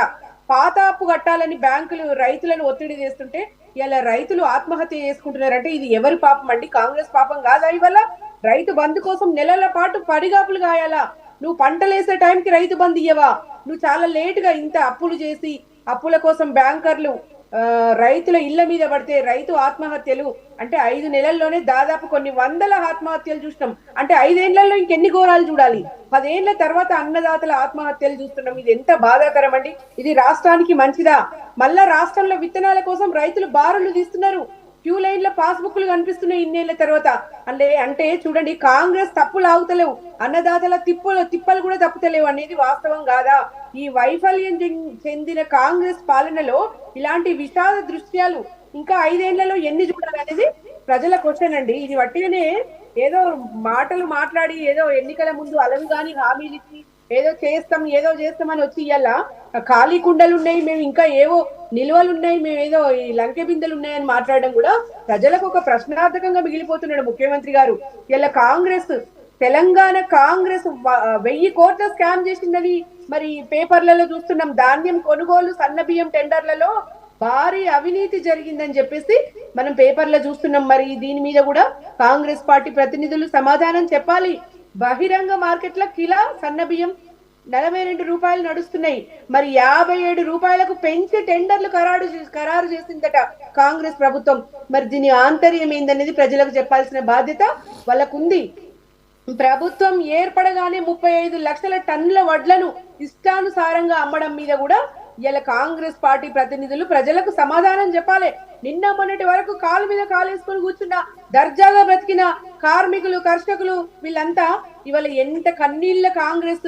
పాత అప్పు కట్టాలని బ్యాంకులు రైతులను ఒత్తిడి చేస్తుంటే ఇలా రైతులు ఆత్మహత్య చేసుకుంటున్నారంటే ఇది ఎవరి పాపం అండి? కాంగ్రెస్ పాపం కాదా? ఇవాళ రైతు బంధు కోసం నెలల పాటు పడిగాపులు కాయాలా? నువ్వు పంటలేసే టైంకి రైతు బంధు ఇయ్యవా? నువ్వు చాలా లేటుగా ఇంత అప్పులు చేసి అప్పుల కోసం బ్యాంకర్లు రైతుల ఇళ్ల మీద పడితే రైతు ఆత్మహత్యలు అంటే 5 నెలల్లోనే దాదాపు కొన్ని వందల ఆత్మహత్యలు చూసినాం. అంటే 5 ఏళ్లలో ఇంకెన్ని ఘోరాలు చూడాలి? 10 ఏళ్ల తర్వాత అన్నదాతల ఆత్మహత్యలు చూస్తున్నాం. ఇది ఎంత బాధాకరం అండి! ఇది రాష్ట్రానికి మంచిదా? మళ్ళా రాష్ట్రంలో విత్తనాల కోసం రైతులు బారులు తీస్తున్నారు. క్యూ లైన్ లో పాస్బుక్లు కనిపిస్తున్నాయి ఇన్నేళ్ల తర్వాత. అంటే చూడండి, కాంగ్రెస్ తప్పులు ఆగుతలేవు, అన్నదాతల తిప్పలు కూడా తప్పుతలేవు అనేది వాస్తవం కాదా? ఈ వైఫల్యం చెందిన కాంగ్రెస్ పాలనలో ఇలాంటి విషాద దృశ్యాలు ఇంకా 5 ఏళ్లలో ఎన్ని చూడాలనేది ప్రజల క్వశ్చన్ అండి. ఇది వట్టిగానే ఏదో మాటలు మాట్లాడి ఏదో ఎన్నికల ముందు అలవి గాని హామీలు ఇచ్చి ఏదో చేస్తామని వచ్చి ఇయ్యాల ఖాళీ కుండలు ఉన్నాయి, మేము ఇంకా ఏవో నిల్వలు ఉన్నాయి, మేము ఏదో ఈ లంకె బిందెలు ఉన్నాయని మాట్లాడడం కూడా ప్రజలకు ఒక ప్రశ్నార్థకంగా మిగిలిపోతున్నాడు ముఖ్యమంత్రి గారు. ఇలా తెలంగాణ కాంగ్రెస్ 1000 కోట్ల స్కామ్ చేసిందని మరి పేపర్లలో చూస్తున్నాం. ధాన్యం కొనుగోలు, సన్నబియ్యం టెండర్లలో భారీ అవినీతి జరిగిందని చెప్పేసి మనం పేపర్లో చూస్తున్నాం. మరి దీని మీద కూడా కాంగ్రెస్ పార్టీ ప్రతినిధులు సమాధానం చెప్పాలి. బహిరంగ మార్కెట్ల కిలో సన్న బియ్యం 42 రూపాయలు నడుస్తున్నాయి. మరి 57 రూపాయలకు పెంచి టెండర్లు ఖరారు చేసిందట కాంగ్రెస్ ప్రభుత్వం. మరి దీని ఆంతర్యం ఏందనేది ప్రజలకు చెప్పాల్సిన బాధ్యత వాళ్ళకుంది. ప్రభుత్వం ఏర్పడగానే 35 లక్షల టన్నుల వడ్లను ఇష్టానుసారంగా అమ్మడం మీద కూడా ఇలా కాంగ్రెస్ పార్టీ ప్రతినిధులు ప్రజలకు సమాధానం చెప్పాలి. నిన్న మొన్నటి వరకు కాలు మీద కాలేసుకొని కూర్చున్న దర్జాగా బ్రతికిన కార్మికులు, కర్షకులు వీళ్ళంతా ఇవాళ ఎంత కన్నీళ్ళ కాంగ్రెస్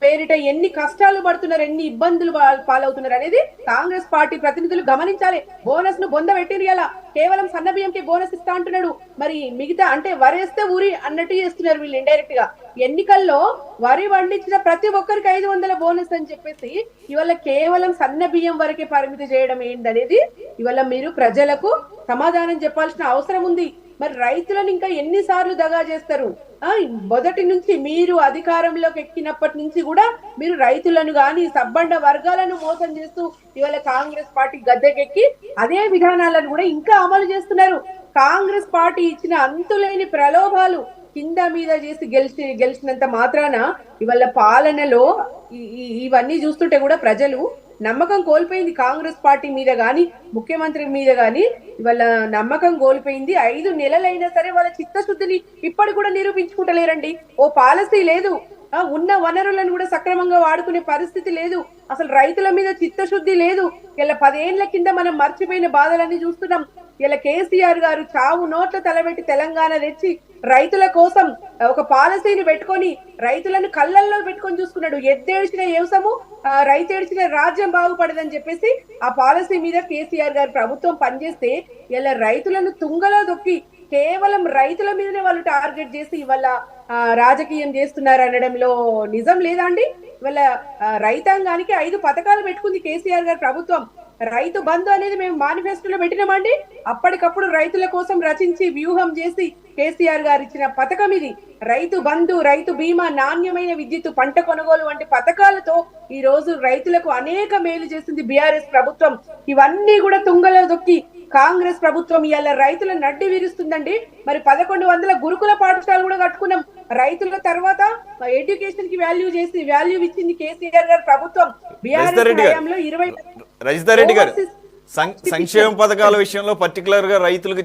పేరిట ఎన్ని కష్టాలు పడుతున్నారు, ఎన్ని ఇబ్బందులు పాలవుతున్నారు అనేది కాంగ్రెస్ పార్టీ ప్రతినిధులు గమనించాలి. బోనస్ ను బొంద పెట్టిరు. ఇలా కేవలం సన్న బియ్యంకి బోనస్ ఇస్తా అంటున్నాడు. మరి మిగతా అంటే వరేస్తే ఊరి అన్నట్టు చేస్తున్నారు వీళ్ళు ఇండైరెక్ట్ గా. ఎన్నికల్లో వరి పండించిన ప్రతి ఒక్కరికి 500 బోనస్ అని చెప్పేసి ఇవాళ కేవలం సన్న బియ్యం వరకే పరిమితి చేయడం ఏంటనేది ఇవాళ మీరు ప్రజలకు సమాధానం చెప్పాల్సిన అవసరం ఉంది. మరి రైతులను ఇంకా ఎన్నిసార్లు దగా చేస్తారు? మొదటి నుంచి మీరు అధికారంలోకి ఎక్కినప్పటి నుంచి కూడా మీరు రైతులను గాని సబ్బండ వర్గాలను మోసం చేస్తూ ఇవాళ కాంగ్రెస్ పార్టీ గద్దెకెక్కి అదే విధానాలను కూడా ఇంకా అమలు చేస్తున్నారు. కాంగ్రెస్ పార్టీ ఇచ్చిన అంతులేని ప్రలోభాలు కింద మీద చేసి గెలిచినంత మాత్రాన ఇవాళ పాలనలో ఇవన్నీ చూస్తుంటే కూడా ప్రజలు నమ్మకం కోల్పోయింది. కాంగ్రెస్ పార్టీ మీద గాని ముఖ్యమంత్రి మీద గాని ఇవాళ నమ్మకం కోల్పోయింది. 5 నెలలైనా సరే వాళ్ళ చిత్తశుద్ధిని ఇప్పటి కూడా నిరూపించుకుంటలేరండి. ఓ పాలసీ లేదు, ఉన్న వనరులను కూడా సక్రమంగా వాడుకునే పరిస్థితి లేదు, అసలు రైతుల మీద చిత్తశుద్ధి లేదు. ఇలా 10 ఏళ్ల కింద మనం మర్చిపోయిన బాధలన్నీ చూస్తున్నాం. ఇలా కేసీఆర్ గారు చావు నోట్ల తలబెట్టి తెలంగాణ తెచ్చి రైతుల కోసం ఒక పాలసీని పెట్టుకొని రైతులను కళ్ళల్లో పెట్టుకొని చూసుకున్నాడు. ఎద్దేడ్చిన వ్యవసాయము, రైతు ఏడ్చిన రాజ్యం బాగుపడదని చెప్పేసి ఆ పాలసీ మీద కేసీఆర్ గారు ప్రభుత్వం పనిచేస్తే ఇలా రైతులను తుంగలో దొక్కి కేవలం రైతుల మీదనే వాళ్ళు టార్గెట్ చేసి ఇవాళ రాజకీయం చేస్తున్నారు అనడంలో నిజం లేదా అండి? ఇవాళ రైతాంగానికి 5 పథకాలు పెట్టుకుంది కేసీఆర్ గారి ప్రభుత్వం. రైతు బంధు అనేది మేము మేనిఫెస్టోలో పెట్టినామండి. అప్పటికప్పుడు రైతుల కోసం రచించి వ్యూహం చేసి కేసీఆర్ గారు ఇచ్చిన పథకం ఇది. రైతు బంధు, రైతు బీమా, నాణ్యమైన విద్యుత్, పంట కొనుగోలు వంటి పథకాలతో ఈ రోజు రైతులకు అనేక మేలు చేసింది బీఆర్ఎస్ ప్రభుత్వం. ఇవన్నీ కూడా తుంగలో దొక్కి కాంగ్రెస్ ప్రభుత్వం ఇవాళ రైతుల నడ్డి విరుస్తుందండి. మరి 1100 గురుకుల పాఠశాలలు కూడా కట్టుకున్నాం. రైతుల తర్వాత ఎడ్యుకేషన్ కి వాల్యూ ఇచ్చింది కేసీఆర్ గారి ప్రభుత్వం. బీఆర్ఎస్ హయాంలో 20 రజితారెడ్డి గారు సంక్షేమ పథకాల విషయంలో పర్టికులర్ గా రైతులకు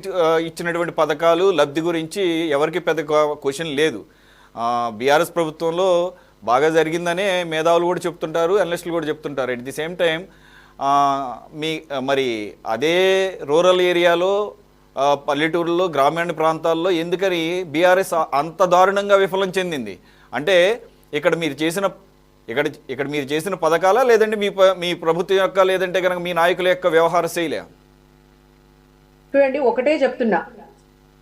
ఇచ్చినటువంటి పథకాలు లబ్ధి గురించి ఎవరికి పెద్ద క్వశ్చన్ లేదు. బీఆర్ఎస్ ప్రభుత్వంలో బాగా జరిగిందనే మేధావులు కూడా చెప్తుంటారు, అనలిస్టులు కూడా చెప్తుంటారు. ఎట్ ది సేమ్ టైం మరి అదే రూరల్ ఏరియాలో, పల్లెటూరులో, గ్రామీణ ప్రాంతాల్లో ఎందుకని బీఆర్ఎస్ అంత దారుణంగా విఫలం చెందింది? అంటే ఇక్కడ మీరు చేసిన పథకాలా, లేదంటే మీ ప్రభుత్వం యొక్క, లేదంటే కనుక మీ నాయకుల యొక్క వ్యవహార శైలి? చూడండి, ఒకటే చెప్తున్నా,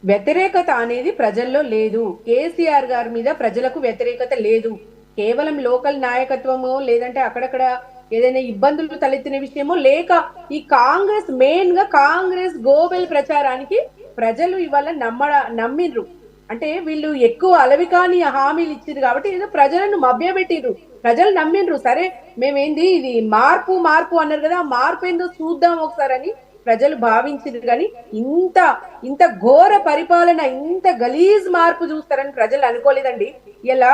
వ్యతిరేకత అనేది ప్రజల్లో లేదు. కేసీఆర్ గారి మీద ప్రజలకు వ్యతిరేకత లేదు. కేవలం లోకల్ నాయకత్వమో లేదంటే అక్కడక్కడ ఏదైనా ఇబ్బందులు తలెత్తిన విషయమో లేక ఈ కాంగ్రెస్ మెయిన్ గా కాంగ్రెస్ గోబెల్ ప్రచారానికి ప్రజలు ఇవాళ నమ్మిండ్రు. అంటే వీళ్ళు ఎక్కువ అలవికాని హామీలు ఇచ్చారు కాబట్టి ఏదో ప్రజలను మభ్యపెట్టిర్రు. ప్రజలు నమ్మిండ్రు. సరే మేమేంది ఇది మార్పు మార్పు అన్నారు కదా, మార్పు ఏందో చూద్దాం ఒకసారి అని ప్రజలు భావించింది. కానీ ఇంత ఇంత ఘోర పరిపాలన, ఇంత గలీజ్ మార్పు చూస్తారని ప్రజలు అనుకోలేదండి. ఇలా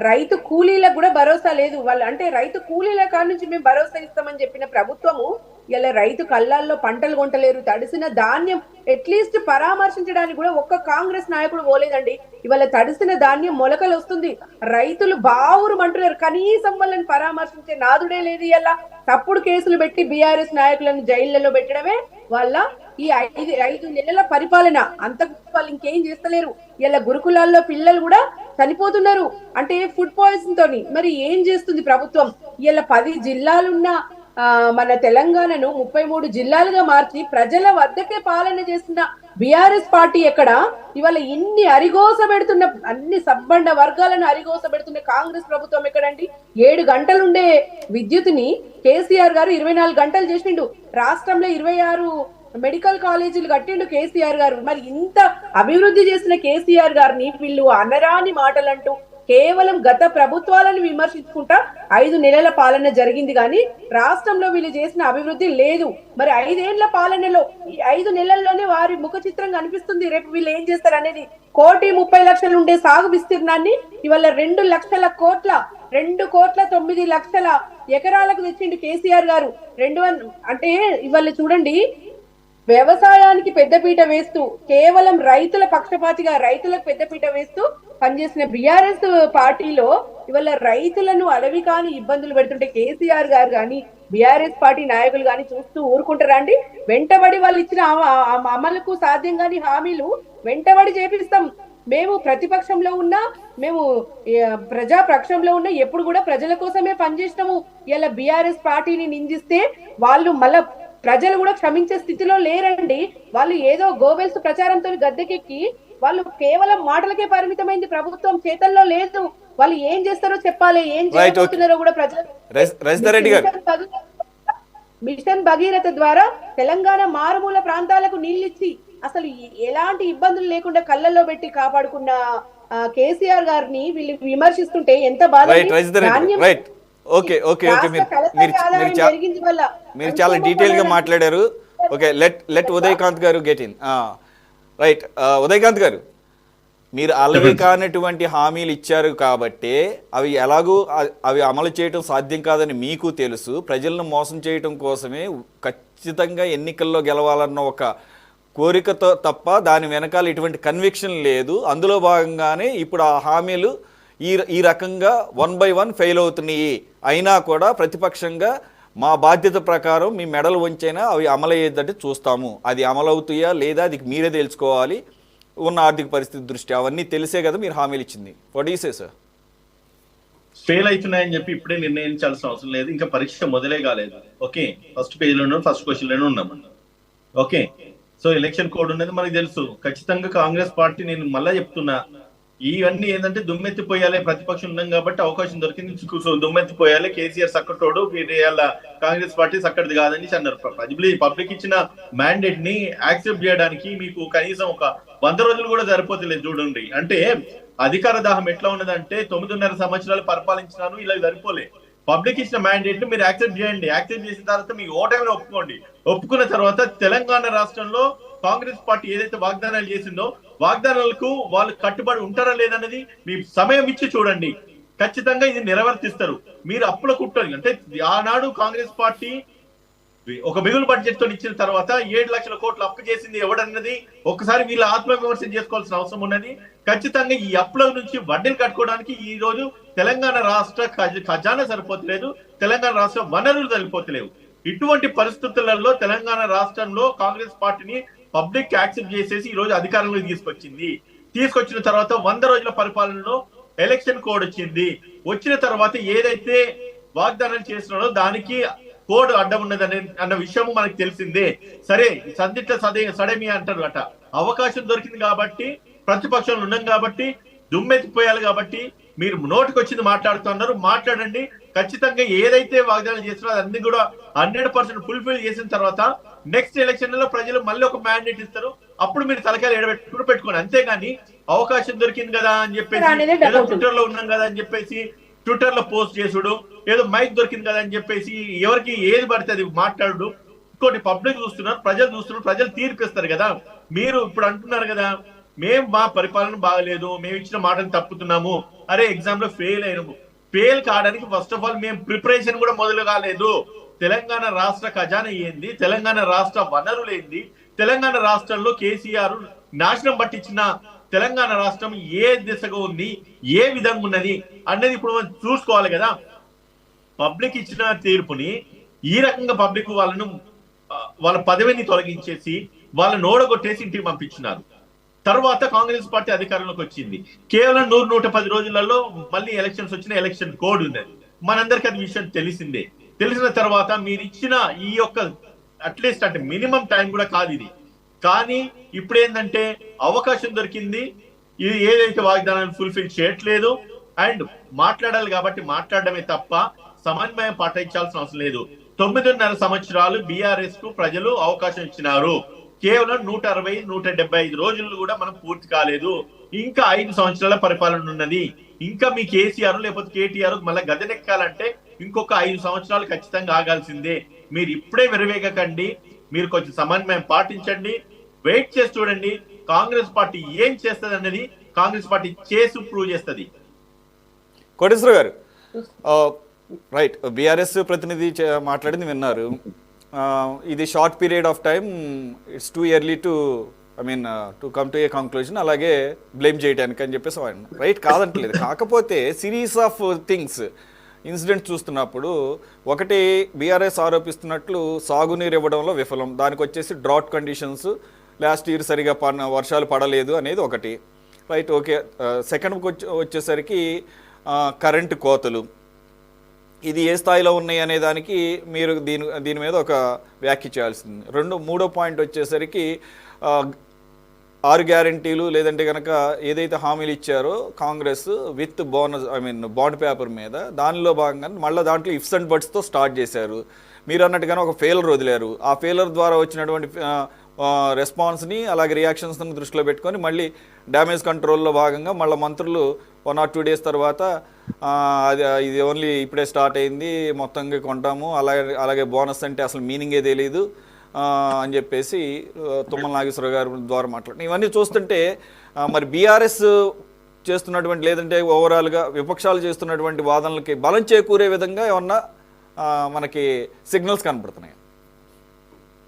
రైతు కూలీలకు కూడా భరోసా లేదు. వాళ్ళు అంటే రైతు కూలీల కాడ నుంచి మేము భరోసా ఇస్తామని చెప్పిన ప్రభుత్వము ఇలా రైతు కళ్ళాల్లో పంటలు కొంటలేరు. తడిసిన ధాన్యం అట్లీస్ట్ పరామర్శించడానికి కూడా ఒక్క కాంగ్రెస్ నాయకుడు పోలేదండి. ఇవాళ తడిసిన ధాన్యం మొలకలు వస్తుంది, రైతులు బావురు అంటున్నారు, కనీసం వాళ్ళని పరామర్శించే నాదుడే లేదు. ఇలా తప్పుడు కేసులు పెట్టి బీఆర్ఎస్ నాయకులను జైళ్లలో పెట్టడమే వాళ్ళ ఈ 5 నెలల పరిపాలన. అంతకు వాళ్ళు ఇంకేం చేస్తలేరు. ఇలా గురుకులాల్లో పిల్లలు కూడా చనిపోతున్నారు అంటే ఫుడ్ పాయిజన్ తోని. మరి ఏం చేస్తుంది ప్రభుత్వం? ఇలా 10 జిల్లాలున్న మన తెలంగాణను 33 జిల్లాలుగా మార్చి ప్రజల వద్దకే పాలన చేస్తున్న బీఆర్ఎస్ పార్టీ ఎక్కడ? ఇవాళ ఇన్ని అరిగోస పెడుతున్న, అన్ని సబ్బండ వర్గాలను అరిగోస పెడుతున్న కాంగ్రెస్ ప్రభుత్వం ఎక్కడండి? 7 గంటలుండే విద్యుత్ని కేసీఆర్ గారు 24 గంటలు చేసిండు. రాష్ట్రంలో 26 మెడికల్ కాలేజీలు కట్టిండు కేసీఆర్ గారు. మరి ఇంత అభివృద్ధి చేసిన కేసీఆర్ గారిని వీళ్ళు అనరాని మాటలంటూ కేవలం గత ప్రభుత్వాలను విమర్శించుకుంటా 5 నెలల పాలన జరిగింది, కానీ రాష్ట్రంలో వీళ్ళు చేసిన అభివృద్ధి లేదు. మరి 5 ఏళ్ల పాలనలో ఈ 5 నెలల్లోనే వారి ముఖ చిత్రం కనిపిస్తుంది. రేపు వీళ్ళు ఏం చేస్తారు అనేది. 1,30,00,000 ఉండే సాగు విస్తీర్ణాన్ని ఇవాళ 2,00,00,000 కోట్ల 2,09,00,000 ఎకరాలకు తెచ్చిండు కేసీఆర్ గారు. అంటే ఇవాళ చూడండి, వ్యవసాయానికి పెద్దపీట వేస్తూ కేవలం రైతుల పక్షపాతిగా రైతులకు పెద్దపీట వేస్తూ పనిచేసిన బీఆర్ఎస్ పార్టీలో ఇవాళ రైతులను అడవి కాని ఇబ్బందులు పెడుతుంటే కేసీఆర్ గారు కానీ బీఆర్ఎస్ పార్టీ నాయకులు కానీ చూస్తూ ఊరుకుంటారా అండి? వెంటబడి వాళ్ళు ఇచ్చిన అమలుకు సాధ్యం కాని హామీలు వెంటబడి చేపిస్తాం. మేము ప్రతిపక్షంలో ఉన్నా, మేము ప్రజాపక్షంలో ఉన్నా, ఎప్పుడు కూడా ప్రజల కోసమే పనిచేసినాము. ఇలా బీఆర్ఎస్ పార్టీని నిందిస్తే వాళ్ళు మళ్ళా ప్రజలు కూడా క్షమించే స్థితిలో లేరండి. వాళ్ళు ఏదో గోబెల్స్ ప్రచారంతో గద్దెకెక్కి వాళ్ళు కేవలం మాటలకే పరిమితమైంది, ప్రభుత్వం చేతల్లో లేదు. వాళ్ళు ఏం చేస్తారో చెప్పాలి, ఏం చేయబోతున్నారో కూడా ప్రజలు. మిషన్ భగీరథ ద్వారా తెలంగాణ మారుమూల ప్రాంతాలకు నీళ్ళిచ్చి అసలు ఎలాంటి ఇబ్బందులు లేకుండా కళ్ళల్లో పెట్టి కాపాడుకున్న కేసీఆర్ గారిని వీళ్ళు విమర్శిస్తుంటే ఎంత బాధ. మీరు చాలా డీటెయిల్ గా మాట్లాడారు. ఓకే, లెట్ ఉదయకాంత్ గారు గెట్ ఇన్. రైట్, ఉదయకాంత్ గారు, మీరు అలవి కానటువంటి హామీలు ఇచ్చారు కాబట్టి అవి అమలు చేయటం సాధ్యం కాదని మీకు తెలుసు. ప్రజలను మోసం చేయటం కోసమే ఖచ్చితంగా ఎన్నికల్లో గెలవాలన్న ఒక కోరికతో తప్ప దాని వెనకాల ఇటువంటి కన్విక్షన్ లేదు. అందులో భాగంగానే ఇప్పుడు ఆ హామీలు ఈ రకంగా 1 by 1 ఫెయిల్ అవుతున్నాయి. అయినా కూడా ప్రతిపక్షంగా మా బాధ్యత ప్రకారం మీ మెడలు వంచైనా అవి అమలయ్యేదంటే చూస్తాము. అది అమలవుతాయా లేదా అది మీరే తెలుసుకోవాలి. ఉన్న ఆర్థిక పరిస్థితి దృష్ట్యా అవన్నీ తెలిసే కదా మీరు హామీలు ఇచ్చింది. What you say sir? Fail అవుతున్నాయని చెప్పి ఇప్పుడే నిర్ణయించాల్సిన అవసరం లేదు. ఇంకా పరీక్ష మొదలే కాలేదు. ఓకే, ఫస్ట్ పేజీలోనూ ఫస్ట్ క్వశ్చన్లోనే ఉన్నామన్న. ఓకే, సో ఎలక్షన్ కోడ్ ఉన్నది మనకు తెలుసు. ఖచ్చితంగా కాంగ్రెస్ పార్టీ, నేను మళ్ళా చెప్తున్నా, ఇవన్నీ ఏంటంటే దుమ్మెత్తిపోయాలి, ప్రతిపక్షం ఉన్నాం కాబట్టి అవకాశం దొరికింది, దుమ్మెత్తిపోయాలి, కేసీఆర్ సక్కటోడు, కాంగ్రెస్ పార్టీ సక్కడిది కాదని అన్నారు. పబ్లిక్ ఇచ్చిన మ్యాండేట్ ని యాక్సెప్ట్ చేయడానికి మీకు కనీసం ఒక 100 రోజులు కూడా సరిపోతలేదు. చూడండి, అంటే అధికార దాహం ఎట్లా ఉన్నదంటే 9.5 సంవత్సరాలు పరిపాలించినాను, ఇలా సరిపోలే. పబ్లిక్ ఇచ్చిన మ్యాండేట్ ని మీరు యాక్సెప్ట్ చేయండి. యాక్సెప్ట్ చేసిన తర్వాత మీ ఓటమిని ఒప్పుకోండి. ఒప్పుకున్న తర్వాత తెలంగాణ రాష్ట్రంలో కాంగ్రెస్ పార్టీ ఏదైతే వాగ్దానాలు చేసిందో వాగ్దానాలకు వాళ్ళు కట్టుబడి ఉంటారా లేదన్నది మీ సమయం ఇచ్చి చూడండి. ఖచ్చితంగా ఇది నెరవేర్తిస్తారు. మీరు అప్పుల కుట్టరు. అంటే ఆనాడు కాంగ్రెస్ పార్టీ ఒక మిగులు బడ్జెట్ తో ఇచ్చిన తర్వాత 7 లక్షల కోట్లు అప్పు చేసింది ఎవడన్నది ఒకసారి వీళ్ళ ఆత్మవిమర్శన చేసుకోవాల్సిన అవసరం ఉన్నది. ఖచ్చితంగా ఈ అప్పుల నుంచి వడ్డీలు కట్టుకోవడానికి ఈ రోజు తెలంగాణ రాష్ట్ర ఖజానా సరిపోతలేదు, తెలంగాణ రాష్ట్ర వనరులు సరిపోతలేవు. ఇటువంటి పరిస్థితులలో తెలంగాణ రాష్ట్రంలో కాంగ్రెస్ పార్టీని పబ్లిక్ యాక్సెప్ట్ చేసేసి ఈ రోజు అధికారంలోకి తీసుకొచ్చిన తర్వాత 100 రోజుల పరిపాలనలో ఎలక్షన్ కోడ్ వచ్చింది. వచ్చిన తర్వాత ఏదైతే వాగ్దానాలు చేస్తున్నారో దానికి కోడ్ అడ్డం ఉన్నదని అన్న విషయం మనకు తెలిసిందే. సరే, సందిట్ల సడమి అంటారు అట. అవకాశం దొరికింది కాబట్టి, ప్రతిపక్షంలో ఉన్నాం కాబట్టి, దుమ్మెత్తిపోయాలి కాబట్టి మీరు నోటికి వచ్చింది మాట్లాడుతున్నారు. మాట్లాడండి. ఖచ్చితంగా ఏదైతే వాగ్దానం చేస్తున్నారో అన్ని కూడా 100% ఫుల్ఫిల్ చేసిన తర్వాత నెక్స్ట్ ఎలక్షన్ లో ప్రజలు మళ్ళీ ఒక మ్యాండేట్ ఇస్తారు. అప్పుడు మీరు తలకాయలు పెట్టుకోండి. అంతేగాని అవకాశం దొరికింది కదా అని చెప్పేసి, ట్విట్టర్ లో ఉన్నాం కదా అని చెప్పేసి ట్విట్టర్ లో పోస్ట్ చేసుడు, ఏదో మైక్ దొరికింది కదా అని చెప్పేసి ఎవరికి ఏది పడితే అది మాట్లాడు. ఇంకోటి పబ్లిక్ చూస్తున్నారు, ప్రజలు తీర్పిస్తారు కదా. మీరు ఇప్పుడు అంటున్నారు కదా మేము మా పరిపాలన బాగలేదు, మేము ఇచ్చిన మాటను తప్పుతున్నాము, అరే ఎగ్జామ్ లో ఫెయిల్ అయినాము. ఫెయిల్ కావడానికి ఫస్ట్ ఆఫ్ ఆల్ మేము ప్రిపరేషన్ కూడా మొదలు కాలేదు. తెలంగాణ రాష్ట్ర ఖజానా ఏంది, తెలంగాణ రాష్ట్ర వనరులు ఏంది, తెలంగాణ రాష్ట్రంలో కేసీఆర్ నాశనం పట్టించిన తెలంగాణ రాష్ట్రం ఏ దిశగా ఉంది, ఏ విధంగా ఉన్నది అన్నది ఇప్పుడు మనం చూసుకోవాలి కదా. పబ్లిక్ ఇచ్చిన తీర్పుని ఈ రకంగా పబ్లిక్ వాళ్ళ పదవిని తొలగించేసి వాళ్ళని ఓడగొట్టేసి ఇంటికి పంపించినారు. తర్వాత కాంగ్రెస్ పార్టీ అధికారంలోకి వచ్చింది. కేవలం 100-110 రోజులలో మళ్ళీ ఎలక్షన్స్ వచ్చిన ఎలక్షన్ కోడ్ ఉన్నది. మనందరికీ అది విషయం తెలిసిందే. తెలిసిన తర్వాత మీరు ఇచ్చిన ఈ యొక్క అట్లీస్ట్ అంటే మినిమం టైం కూడా కాదు ఇది. కానీ ఇప్పుడు ఏంటంటే అవకాశం దొరికింది, ఇది ఏదైతే వాగ్దానాన్ని ఫుల్ఫిల్ చేయట్లేదు. అండ్ మాట్లాడాలి కాబట్టి మాట్లాడడమే తప్ప సమన్వయం పాటించాల్సిన అవసరం లేదు. 9.5 సంవత్సరాలు బీఆర్ఎస్ కు ప్రజలు అవకాశం ఇచ్చినారు. కేవలం 160-175 రోజులు కూడా మనం పూర్తి కాలేదు. ఇంకా 5 సంవత్సరాల పరిపాలన ఉన్నది. ఇంకా మీ కేసీఆర్ లేకపోతే కేటీఆర్ మళ్ళీ గదెనెక్కాలంటే ఇంకొక 5 సంవత్సరాలు ఖచ్చితంగా ఆగాల్సిందే. మీరు ఇప్పుడే విరవేగకండి, మీరు కొంచెం సమన్వయం పాటించండి, వెయిట్ చేసి చూడండి కాంగ్రెస్ పార్టీ ఏం చేస్తుంది అన్నది కాంగ్రెస్ పార్టీ చేసి ప్రూవ్ చేస్తుంది. కోటేశ్వర గారు, రైట్, బీఆర్ఎస్ ప్రతినిధి మాట్లాడింది విన్నారు. ఇది short period of time, it's too early to to come to a conclusion, అలాగే బ్లేమ్ చేయడానికి అని చెప్పేసి రైట్ కాదంటలేదు. కాకపోతే సిరీస్ ఆఫ్ థింగ్స్ ఇన్సిడెంట్ చూస్తున్నప్పుడు ఒకటి బీఆర్ఎస్ ఆరోపిస్తున్నట్లు సాగునీరు ఇవ్వడంలో విఫలం, దానికి వచ్చేసి డ్రాట్ కండిషన్స్, లాస్ట్ ఇయర్ సరిగా వర్షాలు పడలేదు అనేది ఒకటి, రైట్ ఓకే. సెకండ్కి వచ్చేసరికి కరెంటు కోతలు, ఇది ఏ స్థాయిలో ఉన్నాయి అనే దానికి మీరు దీని మీద ఒక వ్యాఖ్య చేయాల్సింది. మూడో పాయింట్ వచ్చేసరికి 6 గ్యారంటీలు లేదంటే కనుక ఏదైతే హామీలు ఇచ్చారో Congress with bonus bond paper మీద, దానిలో భాగంగా మళ్ళీ దాంట్లో ఇఫ్స్ అండ్ బట్స్తో స్టార్ట్ చేశారు. మీరు అన్నట్టుగానే ఒక ఫెయిలర్ వదిలేరు. ఆ ఫెయిలర్ ద్వారా వచ్చినటువంటి రెస్పాన్స్ని అలాగే రియాక్షన్స్ని దృష్టిలో పెట్టుకొని మళ్ళీ డ్యామేజ్ కంట్రోల్లో భాగంగా మళ్ళీ మంత్రులు 1 or 2 days తర్వాత ఇది ఓన్లీ ఇప్పుడే స్టార్ట్ అయింది, మొత్తంగా కొంటాము, అలాగే బోనస్ అంటే అసలు మీనింగే తెలియదు అని చెప్పేసి తుమ్మల నాగేశ్వరరావు గారి ద్వారా మాట్లాడిన ఇవన్నీ చూస్తుంటే మరి బీఆర్ఎస్ చేస్తున్నటువంటి లేదంటే ఓవరాల్గా విపక్షాలు చేస్తున్నటువంటి వాదనలకి బలం చేకూరే విధంగా ఏమన్నా మనకి సిగ్నల్స్ కనపడుతున్నాయి.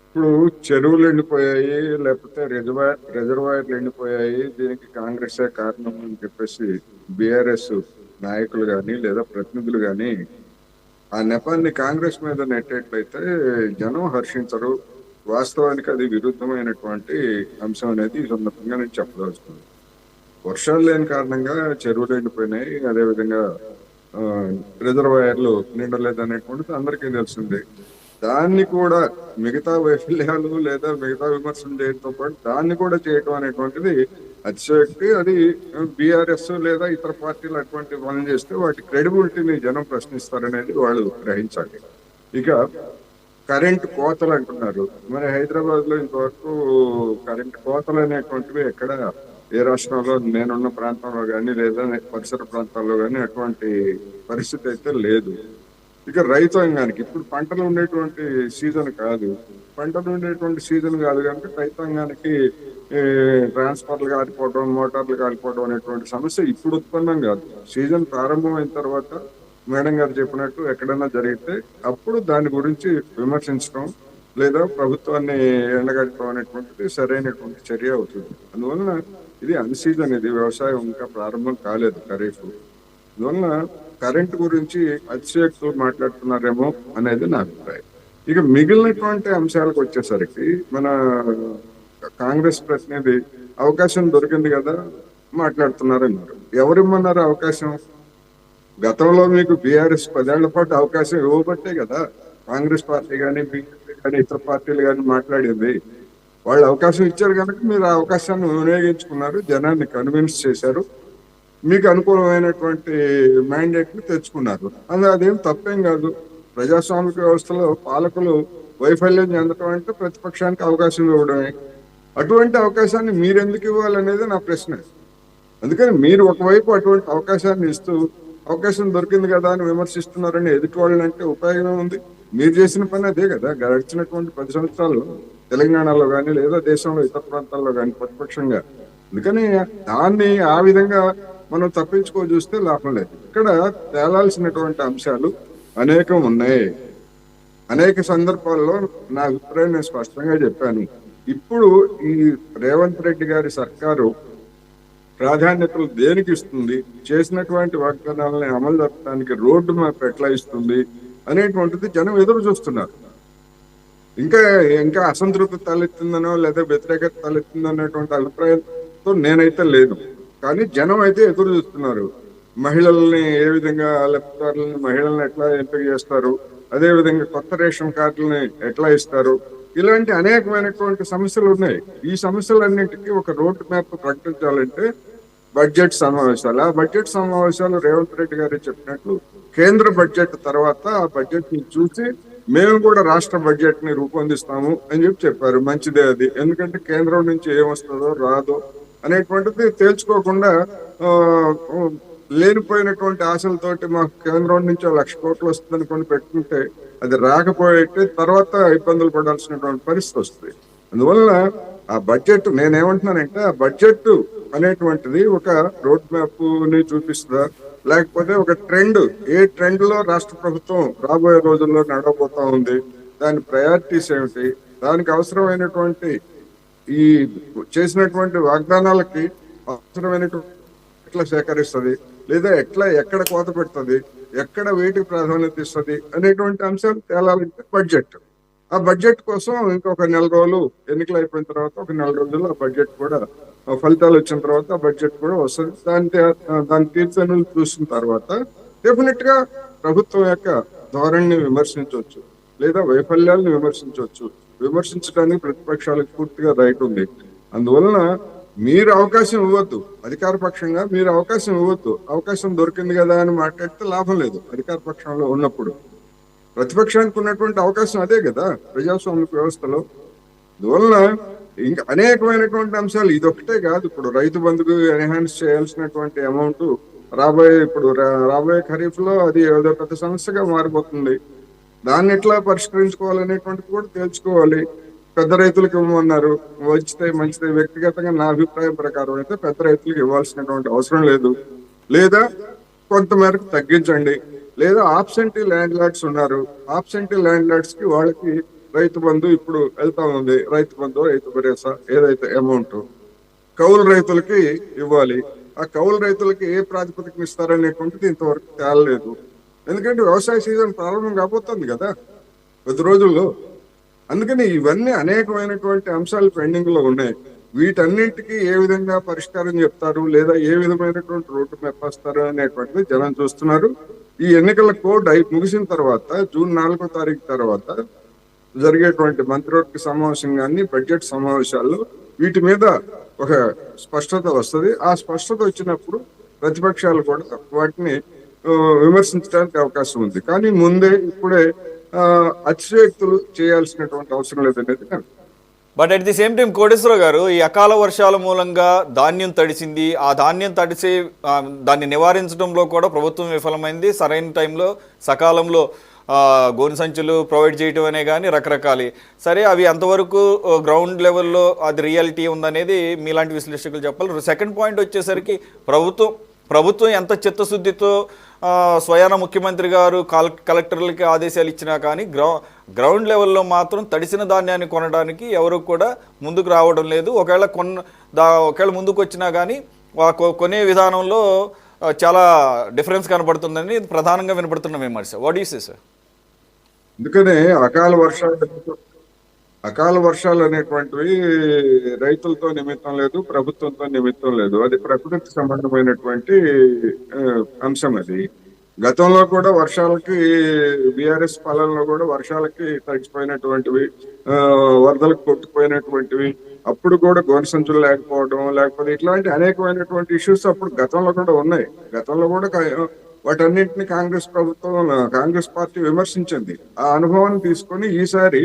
ఇప్పుడు చెరువులు ఎండిపోయాయి, లేకపోతే రిజర్వాయర్లు ఎండిపోయాయి, దీనికి కాంగ్రెసే కారణం అని చెప్పేసి బీఆర్ఎస్ నాయకులు కానీ లేదా ప్రతినిధులు కానీ ఆ నెపాన్ని కాంగ్రెస్ మీద నెట్టేట్లయితే జనం హర్షించరు. వాస్తవానికి అది విరుద్ధమైనటువంటి అంశం అనేది ఈ సందర్భంగా నేను చెప్పదలుచుకున్నాను. వర్షాలు లేని కారణంగా చెరువులు ఎండిపోయినాయి, అదేవిధంగా రిజర్వాయర్లు నిండలేదు అనేటువంటిది అందరికీ తెలిసిందే. దాన్ని కూడా మిగతా వైఫల్యాలు లేదా మిగతా విమర్శలు చేయడంతో పాటు దాన్ని కూడా చేయటం అనేటువంటిది అతిశయోక్తి. అది బీఆర్ఎస్ లేదా ఇతర పార్టీలు అటువంటి పనులు చేస్తే వాటి క్రెడిబిలిటీని జనం ప్రశ్నిస్తారనేది వాళ్ళు గ్రహించాలి. ఇక కరెంట్ కోతలు అంటున్నారు. మరి హైదరాబాద్ లో ఇంతవరకు కరెంట్ కోతలు అనేటువంటివి ఎక్కడ ఏ రాష్ట్రంలో నేనున్న ప్రాంతంలో కానీ లేదా పరిసర ప్రాంతాల్లో కానీ అటువంటి పరిస్థితి అయితే లేదు. ఇక రైతాంగానికి ఇప్పుడు పంటలు ఉండేటువంటి సీజన్ కాదు, కనుక రైతాంగానికి ట్రాన్స్ఫర్లు కాలిపోవడం, మోటార్లు కాలిపోవడం అనేటువంటి సమస్య ఇప్పుడు ఉత్పన్నం కాదు. సీజన్ ప్రారంభమైన తర్వాత మేడం గారు చెప్పినట్టు ఎక్కడైనా జరిగితే అప్పుడు దాని గురించి విమర్శించడం లేదా ప్రభుత్వాన్ని ఎండగట్టడం అనేటువంటిది సరైనటువంటి చర్య అవుతుంది. అందువలన ఇది అన్సీజన్, ఇది వ్యవసాయం ఇంకా ప్రారంభం కాలేదు ఖరీఫ్. అందువలన కరెంట్ గురించి అతిశయోక్తులు మాట్లాడుతున్నారేమో అనేది నా అభిప్రాయం. ఇక మిగిలినటువంటి అంశాలకు వచ్చేసరికి మన కాంగ్రెస్ ప్రతినిధి అవకాశం దొరికింది కదా మాట్లాడుతున్నారన్నారు. ఎవరిమ్మన్నారు అవకాశం? గతంలో మీకు బీఆర్ఎస్ 10 ఏళ్ల పాటు అవకాశం ఇవ్వబట్టే కదా కాంగ్రెస్ పార్టీ కానీ బీజేపీ కానీ ఇతర పార్టీలు కానీ మాట్లాడింది. వాళ్ళు అవకాశం ఇచ్చారు కనుక మీరు ఆ అవకాశాన్ని వినియోగించుకున్నారు, జనాన్ని కన్విన్స్ చేశారు, మీకు అనుకూలమైనటువంటి మ్యాండేట్ ని తెచ్చుకున్నారు. అదేం తప్పేం కాదు. ప్రజాస్వామిక వ్యవస్థలో పాలకులు వైఫల్యం చెందటం అంటే ప్రతిపక్షానికి అవకాశం ఇవ్వడమే. అటువంటి అవకాశాన్ని మీరెందుకు ఇవ్వాలనేది నా ప్రశ్న. అందుకని మీరు ఒకవైపు అటువంటి అవకాశాన్ని ఇస్తూ అవకాశం దొరికింది కదా అని విమర్శిస్తున్నారని ఎదుటి వాళ్ళని అంటే ఉపయోగం ఉంది. మీరు చేసిన పని అదే కదా. గడిచినటువంటి 10 సంవత్సరాలు తెలంగాణలో కానీ లేదా దేశంలో ఇతర ప్రాంతాల్లో కానీ ప్రతిపక్షంగా. అందుకని దాన్ని ఆ విధంగా మనం తప్పించుకో చూస్తే లాభం లేదు. ఇక్కడ తేలాల్సినటువంటి అంశాలు అనేకం ఉన్నాయి. అనేక సందర్భాల్లో నా అభిప్రాయం నేను స్పష్టంగా చెప్పాను. ఇప్పుడు ఈ రేవంత్ రెడ్డి గారి సర్కారు ప్రాధాన్యతలు దేనికి ఇస్తుంది, చేసినటువంటి వాగ్దానాలని అమలు జరపడానికి రోడ్డు మ్యాప్ ఎట్లా ఇస్తుంది అనేటువంటిది జనం ఎదురు చూస్తున్నారు. ఇంకా ఇంకా అసంతృప్తి తలెత్తిందనో లేదా వ్యతిరేకత తలెత్తిందనేటువంటి అభిప్రాయంతో నేనైతే లేదు. కానీ జనం అయితే ఎదురు చూస్తున్నారు. మహిళల్ని ఏ విధంగా లబ్ధిదారులని మహిళల్ని ఎట్లా ఎంపిక చేస్తారు, అదే విధంగా కొత్త రేషన్ కార్డులని ఎట్లా ఇస్తారు, ఇలాంటి అనేకమైనటువంటి సమస్యలు ఉన్నాయి. ఈ సమస్యలన్నింటికీ ఒక రోడ్ మ్యాప్ ప్రకటించాలంటే బడ్జెట్ సమావేశాలు. ఆ బడ్జెట్ సమావేశాలు రేవంత్ రెడ్డి గారు చెప్పినట్లు కేంద్ర బడ్జెట్ తర్వాత ఆ బడ్జెట్ ని చూసి మేము కూడా రాష్ట్ర బడ్జెట్ ని రూపొందిస్తాము అని చెప్పారు. మంచిదే అది. ఎందుకంటే కేంద్రం నుంచి ఏమొస్తుందో రాదో అనేటువంటిది తేల్చుకోకుండా లేనిపోయినటువంటి ఆశలతోటి మాకు కేంద్రం నుంచి 1,00,000 కోట్లు వస్తుందని కొని పెట్టుకుంటే అది రాకపోతే తర్వాత ఇబ్బందులు పడాల్సినటువంటి పరిస్థితి వస్తుంది. అందువల్ల ఆ బడ్జెట్ నేనేమంటున్నానంటే ఆ బడ్జెట్ అనేటువంటిది ఒక రోడ్ మ్యాప్ ని చూపిస్తుందా, లేకపోతే ఒక ట్రెండ్, ఏ ట్రెండ్ లో రాష్ట్ర ప్రభుత్వం రాబోయే రోజుల్లో నడవబోతా ఉంది, దాని ప్రయారిటీస్ ఏమిటి, దానికి అవసరమైనటువంటి ఈ చేసినటువంటి వాగ్దానాలకి అవసరమైనటువంటి ఎట్లా సేకరిస్తుంది, లేదా ఎక్కడ కోత పెడుతుంది, ఎక్కడ వేటికి ప్రాధాన్యత ఇస్తుంది అనేటువంటి అంశాలు తేలాలంటే బడ్జెట్. ఆ బడ్జెట్ కోసం ఇంకొక 4 రోజులు, ఎన్నికలు అయిపోయిన తర్వాత ఒక 4 రోజులు ఆ బడ్జెట్ కూడా ఫలితాలు వచ్చిన తర్వాత ఆ బడ్జెట్ కూడా వస్తుంది. దాని తీర్చనులు చూసిన తర్వాత డెఫినెట్ గా ప్రభుత్వం యొక్క ధోరణిని విమర్శించవచ్చు, లేదా వైఫల్యాలను విమర్శించవచ్చు. విమర్శించడానికి ప్రతిపక్షాలకు పూర్తిగా రైట్ ఉంది. అందువలన మీరు అవకాశం ఇవ్వద్దు, అధికార పక్షంగా మీరు అవకాశం ఇవ్వద్దు. అవకాశం దొరికింది కదా అని మాట్లాడితే లాభం లేదు. అధికార పక్షంలో ఉన్నప్పుడు ప్రతిపక్షానికి ఉన్నటువంటి అవకాశం అదే కదా ప్రజాస్వామ్య వ్యవస్థలో. అందువలన ఇంకా అనేకమైనటువంటి అంశాలు, ఇదొక్కటే కాదు. ఇప్పుడు రైతు బంధుకు ఎన్హాన్స్ చేయాల్సినటువంటి అమౌంట్ రాబోయే ఖరీఫ్ లో అది ఏదో పెద్ద సమస్యగా మారిపోతుంది. దాన్ని ఎట్లా పరిష్కరించుకోవాలనేటువంటిది కూడా తేల్చుకోవాలి. పెద్ద రైతులకు ఇవ్వమన్నారు, మంచిదే. వ్యక్తిగతంగా నా అభిప్రాయం ప్రకారం అయితే పెద్ద రైతులకు ఇవ్వాల్సినటువంటి అవసరం లేదు, లేదా కొంత మేరకు తగ్గించండి. లేదా ఆబ్సెంటీ ల్యాండ్ లార్డ్స్ ఉన్నారు, ఆబ్సెంటీ ల్యాండ్ లార్డ్స్ కి వాళ్ళకి రైతు బంధు ఇప్పుడు వెళ్తా ఉంది. రైతు బంధు, రైతు భరోసా ఏదైతే అమౌంట్ కౌలు రైతులకి ఇవ్వాలి. ఆ కౌలు రైతులకి ఏ ప్రాతిపదికన ఇస్తారనేటువంటిది ఇంతవరకు తేలలేదు. ఎందుకంటే వ్యవసాయ సీజన్ ప్రారంభం కాబోతుంది కదా కొద్ది రోజుల్లో. అందుకని ఇవన్నీ అనేకమైనటువంటి అంశాలు పెండింగ్ లో ఉన్నాయి. వీటన్నింటికి ఏ విధంగా పరిష్కారం చెప్తారు, లేదా ఏ విధమైనటువంటి రోడ్డు మ్యాప్ వస్తారు అనేటువంటిది జనం చూస్తున్నారు. ఈ ఎన్నికల కోడ్ ముగిసిన తర్వాత జూన్ 4వ తారీఖు తర్వాత జరిగేటువంటి మంత్రివర్గ సమావేశం కానీ బడ్జెట్ సమావేశాల్లో వీటి మీద ఒక స్పష్టత వస్తుంది. ఆ స్పష్టత వచ్చినప్పుడు ప్రతిపక్షాలు కూడా వాటిని విమర్శించడానికి అవకాశం ఉంది. కానీ ఇప్పుడే అతిశయోక్తులు చేయాల్సినటువంటి అవసరం లేదనేది నాకు. But at the same time Koteswararao గారు, ఈ అకాల వర్షాల మూలంగా ధాన్యం తడిసింది. ఆ ధాన్యం తడిసి దాన్ని నివారించడంలో కూడా ప్రభుత్వం విఫలమైంది. సరైన టైంలో సకాలంలో గోను సంచులు ప్రొవైడ్ చేయటం అనే కానీ రకరకాలు. సరే, అవి అంతవరకు గ్రౌండ్ లెవెల్లో అది రియాలిటీ ఉందనేది మీలాంటి విశ్లేషకులు చెప్పాలి. సెకండ్ పాయింట్ వచ్చేసరికి ప్రభుత్వం ఎంత చిత్తశుద్ధితో స్వయాన ముఖ్యమంత్రి గారు కలెక్టర్లకి ఆదేశాలు ఇచ్చినా కానీ గ్రౌండ్ లెవెల్లో మాత్రం తడిసిన ధాన్యాన్ని కొనడానికి ఎవరు కూడా ముందుకు రావడం లేదు. ఒకవేళ ముందుకు వచ్చినా కానీ కొనే విధానంలో చాలా డిఫరెన్స్ కనబడుతుందని ప్రధానంగా వినపడుతున్న విమర్శ. What you say sir? అందుకనే అకాల వర్షాలు అనేటువంటివి రైతులతో నిమిత్తం లేదు, ప్రభుత్వంతో నిమిత్తం లేదు. అది ప్రకృతికి సంబంధమైనటువంటి అంశం. అది గతంలో కూడా వర్షాలకి బీఆర్ఎస్ పాలనలో కూడా వర్షాలకి తడిచిపోయినటువంటివి, వరదలకు కొట్టుకుపోయినటువంటివి, అప్పుడు కూడా గోనె సంచులు లేకపోవడం, లేకపోతే ఇట్లాంటి అనేకమైనటువంటి ఇష్యూస్ అప్పుడు గతంలో కూడా ఉన్నాయి. గతంలో కూడా వాటన్నింటినీ కాంగ్రెస్ పార్టీ విమర్శించింది. ఆ అనుభవాన్ని తీసుకొని ఈసారి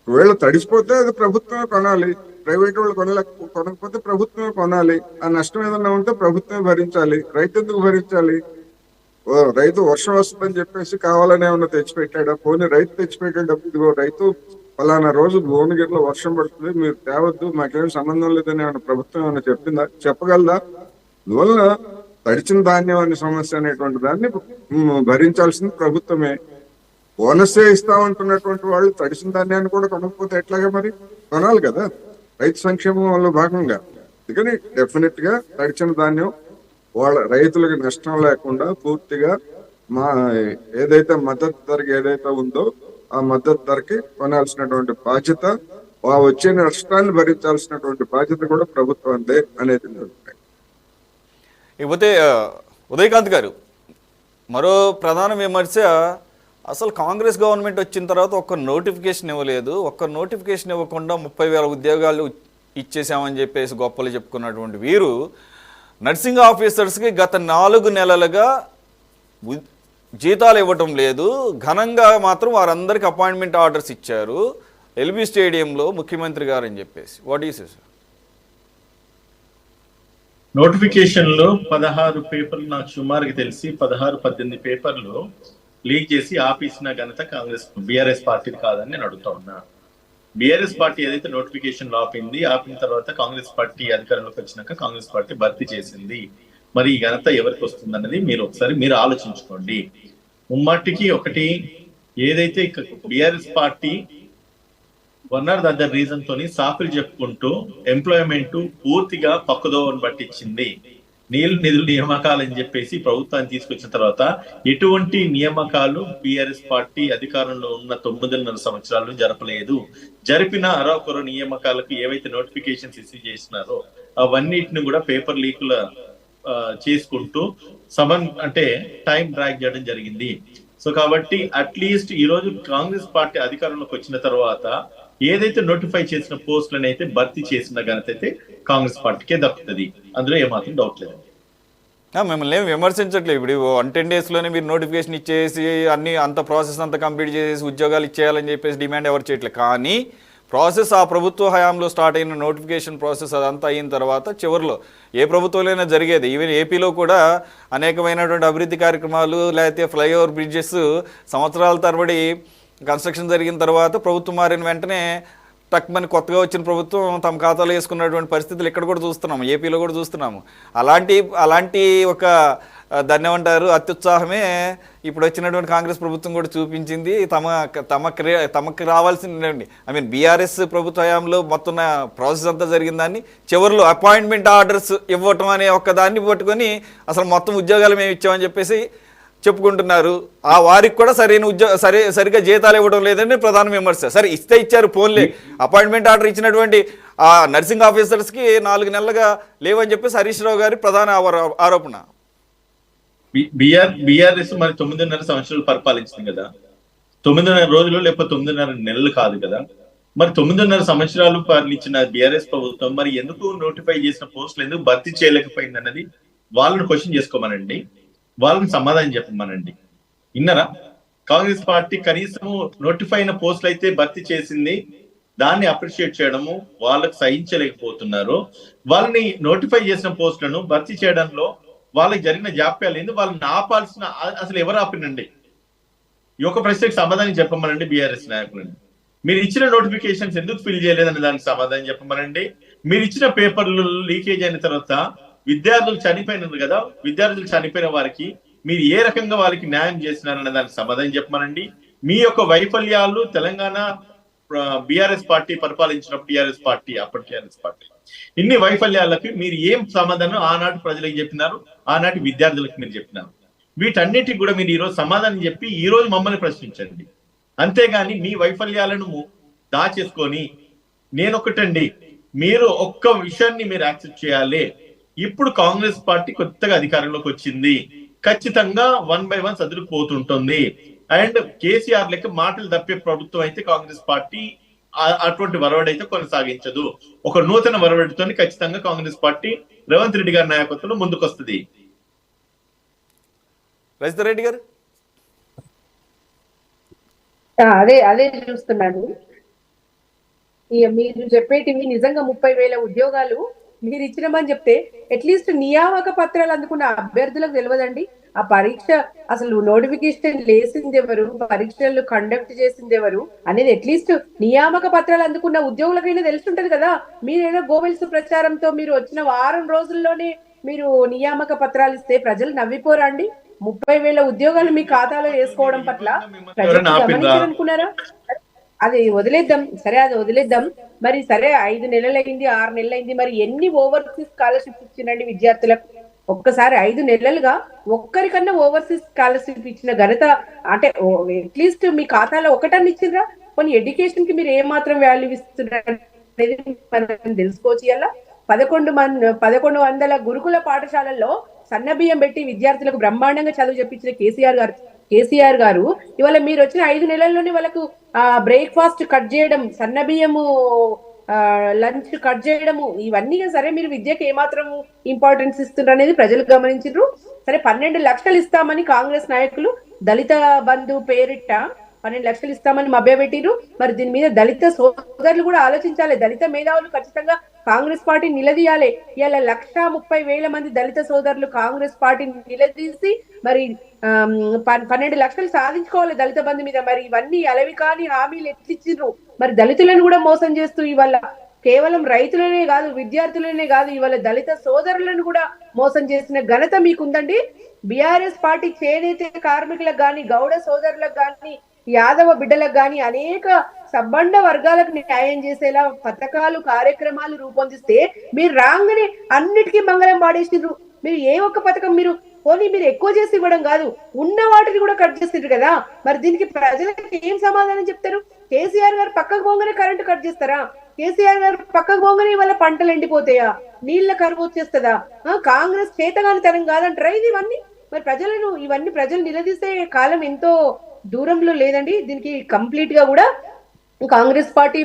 ఒకవేళ తడిసిపోతే అది ప్రభుత్వమే కొనాలి, ప్రైవేట్ వాళ్ళు కొనకపోతే ప్రభుత్వమే కొనాలి. ఆ నష్టం ఏదన్నా ఉంటే ప్రభుత్వమే భరించాలి. రైతు ఎందుకు భరించాలి? రైతు వర్షం వస్తుందని చెప్పేసి కావాలని ఏమన్నా తెచ్చిపెట్టాడా? పోనీ రైతు తెచ్చిపెట్టేటప్పుడు ఇదిగో రైతు ఫలానా రోజు భువనగిరిలో వర్షం పడుతుంది, మీరు తేవద్దు, మాకేం సంబంధం లేదని ఏమైనా ప్రభుత్వం ఏమైనా చెప్పిందా? చెప్పగలదా? అందువల్ల తడిచిన ధాన్యం అనే సమస్య అనేటువంటి దాన్ని భరించాల్సింది ప్రభుత్వమే. బోనస్సే ఇస్తామంటున్నటువంటి వాళ్ళు తడిసిన ధాన్యాన్ని కూడా కొనకపోతే ఎట్లాగా? మరి కొనాలి కదా రైతు సంక్షేమంలో భాగంగా. అందుకని డెఫినెట్ గా తడిచిన ధాన్యం వాళ్ళ రైతులకు నష్టం లేకుండా పూర్తిగా ఏదైతే మద్దతు ధరకి ఏదైతే ఉందో ఆ మద్దతు ధరకి కొనాల్సినటువంటి బాధ్యత, వచ్చే నష్టాన్ని భరించాల్సినటువంటి బాధ్యత కూడా ప్రభుత్వందే అనేది అభిప్రాయం. ఇకపోతే ఉదయకాంత్ గారు, మరో ప్రధాన విమర్శ, అసలు కాంగ్రెస్ గవర్నమెంట్ వచ్చిన తర్వాత ఒక్క నోటిఫికేషన్ ఇవ్వలేదు. ఒక్క నోటిఫికేషన్ ఇవ్వకుండా 30,000 ఉద్యోగాలు ఇచ్చేసామని చెప్పేసి గొప్పలు చెప్పుకున్నటువంటి వీరు నర్సింగ్ ఆఫీసర్స్కి గత 4 నెలలుగా జీతాలు ఇవ్వటం లేదు. ఘనంగా మాత్రం వారందరికీ అపాయింట్మెంట్ ఆర్డర్స్ ఇచ్చారు ఎల్బీ స్టేడియంలో ముఖ్యమంత్రి గారు అని చెప్పేసి. What is it? నోటిఫికేషన్లో 16 పేపర్లు నాకు సుమారుగా తెలిసి 16-18 పేపర్లు లీక్ చేసి ఆపేసిన ఘనత కాంగ్రెస్ బీఆర్ఎస్ పార్టీది కాదని నేను అడుగుతా ఉన్నా. బీఆర్ఎస్ పార్టీ ఏదైతే నోటిఫికేషన్ ఆపిన తర్వాత కాంగ్రెస్ పార్టీ అధికారంలోకి వచ్చినాక కాంగ్రెస్ పార్టీ భర్తీ చేసింది. మరి ఈ ఘనత ఎవరికి వస్తుంది అన్నది మీరు ఒకసారి ఆలోచించుకోండి. ముమ్మాటికి ఒకటి, ఏదైతే BRS party one or the other reason తోని సాకులు చెప్పుకుంటూ ఎంప్లాయ్మెంట్ పూర్తిగా పక్కదోవని పట్టించింది. నిధులు నియామకాలు అని చెప్పేసి ప్రభుత్వాన్ని తీసుకొచ్చిన తర్వాత ఎటువంటి నియామకాలు బీఆర్ఎస్ పార్టీ అధికారంలో ఉన్న 9.5 సంవత్సరాలు జరపలేదు. జరిపిన అరాకొర నియామకాలకు ఏవైతే నోటిఫికేషన్స్ ఇష్యూ చేసినారో అవన్నిటిని కూడా పేపర్ లీకుల చేసుకుంటూ టైం డ్రాగ్ చేయడం జరిగింది. సో కాబట్టి అట్లీస్ట్ ఈ రోజు కాంగ్రెస్ పార్టీ అధికారంలోకి వచ్చిన తర్వాత ఏదైతే నోటిఫై చేసిన పోస్టులను అయితే భర్తీ చేసిన ఘనత అయితే కాంగ్రెస్ పార్టీకే దక్కుతుంది. అందులో ఏమాత్రం డౌట్ లేదు. మిమ్మల్ని ఏం విమర్శించట్లేదు. ఇప్పుడు 10 డేస్లోనే మీరు నోటిఫికేషన్ ఇచ్చేసి అంత ప్రాసెస్ అంతా కంప్లీట్ చేసి ఉద్యోగాలు ఇచ్చేయాలని చెప్పేసి డిమాండ్ ఎవరు చేయట్లేదు. కానీ ప్రాసెస్ ఆ ప్రభుత్వ హయాంలో స్టార్ట్ అయిన నోటిఫికేషన్ ప్రాసెస్ అదంతా అయిన తర్వాత చివరిలో ఏ ప్రభుత్వంలోనైనా జరిగేది. ఈవెన్ ఏపీలో కూడా అనేకమైనటువంటి అభివృద్ధి కార్యక్రమాలు, లేకపోతే ఫ్లైఓవర్ బ్రిడ్జెస్ సంవత్సరాల తరబడి కన్స్ట్రక్షన్ జరిగిన తర్వాత ప్రభుత్వం మారిన వెంటనే టక్మని కొత్తగా వచ్చిన ప్రభుత్వం తమ ఖాతాలో వేసుకున్నటువంటి పరిస్థితులు ఇక్కడ కూడా చూస్తున్నాము, ఏపీలో కూడా చూస్తున్నాము. అలాంటి ఒక దాన్ని ఏమంటారు అత్యుత్సాహమే ఇప్పుడు వచ్చినటువంటి కాంగ్రెస్ ప్రభుత్వం కూడా చూపించింది. తమకు రావాల్సిందండి. బీఆర్ఎస్ ప్రభుత్వ హయాంలో మొత్తం ప్రాసెస్ అంతా జరిగిన దాన్ని చివరిలో అపాయింట్మెంట్ ఆర్డర్స్ ఇవ్వటం అనే ఒక దాన్ని పట్టుకొని అసలు మొత్తం ఉద్యోగాలు మేము ఇచ్చామని చెప్పేసి చెప్పుకుంటున్నారు. ఆ వారికి కూడా సరిగా జీతాలు ఇవ్వడం లేదని ప్రధాన విమర్శ. సరే ఇస్తే ఇచ్చారు, ఫోన్లే అపాయింట్మెంట్ ఆర్డర్ ఇచ్చినటువంటి ఆ నర్సింగ్ ఆఫీసర్స్కి 4 నెలలుగా లేవని చెప్పేసి హరీష్ రావు గారి ప్రధాన ఆరోపణ. బీఆర్ఎస్ మరి 9.5 సంవత్సరాలు పరిపాలించింది కదా, 9.5 రోజులు లేకపోతే 9.5 నెలలు కాదు కదా. మరి 9.5 సంవత్సరాలు పాలించిన బీఆర్ఎస్ ప్రభుత్వం మరి ఎందుకు నోటిఫై చేసిన పోస్టులు ఎందుకు భర్తీ చేయలేకపోయింది అన్నది వాళ్ళని క్వశ్చన్ చేసుకోమనండి, వాళ్ళని సమాధానం చెప్పమనండి. విన్నారా? కాంగ్రెస్ పార్టీ కనీసం నోటిఫై అయిన పోస్టులు అయితే భర్తీ చేసింది, దాన్ని అప్రిషియేట్ చేయడము వాళ్ళకు సహించలేకపోతున్నారు. వాళ్ళని నోటిఫై చేసిన పోస్టులను భర్తీ చేయడంలో వాళ్ళకి జరిగిన జాప్యాలు ఏంది, వాళ్ళని ఆపాల్సిన అసలు ఎవరు ఆపినండి? ఈ యొక్క ప్రశ్నకు సమాధానం చెప్పమనండి బీఆర్ఎస్ నాయకులండి. మీరు ఇచ్చిన నోటిఫికేషన్స్ ఎందుకు ఫిల్ చేయలేదని దానికి సమాధానం చెప్పమనండి. మీరు ఇచ్చిన పేపర్లు లీకేజ్ అయిన తర్వాత విద్యార్థులు చనిపోయినారు కదా, విద్యార్థులు చనిపోయిన వారికి మీరు ఏ రకంగా వాళ్ళకి న్యాయం చేసినారనే దానికి సమాధానం చెప్పమనండి. మీ యొక్క వైఫల్యాలు తెలంగాణ బీఆర్ఎస్ పార్టీ పరిపాలించినప్పుడు అప్పటి టీఆర్ఎస్ పార్టీ ఇన్ని వైఫల్యాలకి మీరు ఏం సమాధానం ఆనాటి ప్రజలకు చెప్పినారు, ఆనాటి విద్యార్థులకు మీరు చెప్పినారు. వీటన్నిటికి కూడా మీరు ఈరోజు సమాధానం చెప్పి ఈ రోజు మమ్మల్ని ప్రశ్నించండి. అంతేగాని మీ వైఫల్యాలను దాచేసుకొని నేనొకటండి, మీరు ఒక్క విషయాన్ని మీరు యాక్సెప్ట్ చేయాలి. ఇప్పుడు కాంగ్రెస్ పార్టీ కొత్తగా అధికారంలోకి వచ్చింది, ఖచ్చితంగా 1 by 1 సదురుకుపోతుంటుంది. అండ్ కేసీఆర్ లెక్క మాటలు తప్పే ప్రభుత్వం అయితే కాంగ్రెస్ పార్టీ అటువంటి వరవడి అయితే కొనసాగించదు. ఒక నూతన వరవడితో ఖచ్చితంగా కాంగ్రెస్ పార్టీ రేవంత్ రెడ్డి గారి నాయకత్వంలో ముందుకొస్తుంది. రెడ్డి గారు అదే చూస్తున్నాను. మీరు చెప్పేటివి నిజంగా 30,000 ఉద్యోగాలు మీరు ఇచ్చినామని చెప్తే అట్లీస్ట్ నియామక పత్రాలు అందుకున్న అభ్యర్థులకు తెలియదండి ఆ పరీక్ష అసలు నోటిఫికేషన్ లేసింది ఎవరు, పరీక్షలు కండక్ట్ చేసింది ఎవరు అనేది అట్లీస్ట్ నియామక పత్రాలు అందుకున్న ఉద్యోగులకైనా తెలుసుంటది కదా. మీరేదో గోవెల్స్ ప్రచారంతో మీరు వచ్చిన వారం రోజుల్లోనే మీరు నియామక పత్రాలు ఇస్తే ప్రజలు నవ్విపోరా అండి? 30,000 ఉద్యోగాలు మీ ఖాతాలో వేసుకోవడం పట్ల ప్రజలు గమనించారనుకున్నారా? అది వదిలేద్దాం, సరే అది వదిలేద్దాం. మరి సరే 5 నెలలు అయింది, 6 నెలలు అయింది, మరి ఎన్ని ఓవర్సీస్ స్కాలర్షిప్ ఇచ్చిందండి విద్యార్థులకు? ఒక్కసారి 5 నెలలుగా ఒక్కరికన్నా ఓవర్సీస్ స్కాలర్షిప్ ఇచ్చిన ఘనత అంటే అట్లీస్ట్ మీ ఖాతాలో ఒకటన్నా ఇచ్చిండ్రా? కొన్ని ఎడ్యుకేషన్ కి మీరు ఏ మాత్రం వాల్యూ ఇస్తున్నారు అనేది మనం తెలుసుకోవచ్చు. ఇలా 1100 గురుకుల పాఠశాలల్లో సన్న బియ్యం పెట్టి విద్యార్థులకు బ్రహ్మాండంగా చదువు చెప్పించిన కేసీఆర్ గారు ఇవాళ మీరు వచ్చిన 5 నెలల్లోనే వాళ్ళకు బ్రేక్ఫాస్ట్ కట్ చేయడం, సన్న బియ్యము లంచ్ కట్ చేయడము, ఇవన్నీ సరే మీరు విద్యకి ఏమాత్రం ఇంపార్టెన్స్ ఇస్తున్నారు అనేది ప్రజలు గమనించారు. సరే 12 లక్షలు ఇస్తామని కాంగ్రెస్ నాయకులు దళిత బంధు పేరిట 12 లక్షలు ఇస్తామని మభ్యపెట్టిరు. మరి దీని మీద దళిత సోదరులు కూడా ఆలోచించాలి. దళిత మేధావులు ఖచ్చితంగా కాంగ్రెస్ పార్టీ నిలదీయాలి. ఇలా 130,000 మంది దళిత సోదరులు కాంగ్రెస్ పార్టీని నిలదీసి మరి 12 లక్షలు సాధించుకోవాలి దళిత బంధు మీద. మరి ఇవన్నీ అలవి కాని హామీలు ఎట్లిచ్చిర్రు? మరి దళితులను కూడా మోసం చేస్తూ ఇవాళ కేవలం రైతులనే కాదు, విద్యార్థులనే కాదు, ఇవాళ దళిత సోదరులను కూడా మోసం చేసిన ఘనత మీకుందండి. బీఆర్ఎస్ పార్టీ చేనేత కార్మికులకు గాని, గౌడ సోదరులకు గాని, యాదవ బిడ్డలకు గాని అనేక సబ్బండ వర్గాలకు న్యాయం చేసేలా పథకాలు కార్యక్రమాలు రూపొందిస్తే మీరు రాగానే అన్నిటికీ మంగళం పాడేసిర్రు. మీరు ఏ ఒక్క పథకం మీరు పోనీ మీరు ఎక్కువ చేసి ఇవ్వడం కాదు, ఉన్న వాటిని కూడా కట్ చేసిండ్రు కదా. మరి దీనికి ప్రజలకు ఏం సమాధానం చెప్తారు? కేసీఆర్ గారు పక్కకు పోగానే కరెంటు కట్ చేస్తారా? కేసీఆర్ గారు పక్కకు పోగానే వాళ్ళ పంటలు ఎండిపోతాయా? నీళ్ల కరువు వచ్చేస్తుందా? కాంగ్రెస్ చేతగానితనం కాదంటారా ఇవన్నీ? మరి ఇవన్నీ ప్రజలు నిలదీసే కాలం ఎంతో దూరంలో లేదండి. దీనికి కంప్లీట్ గా కూడా కాంగ్రెస్ పార్టీ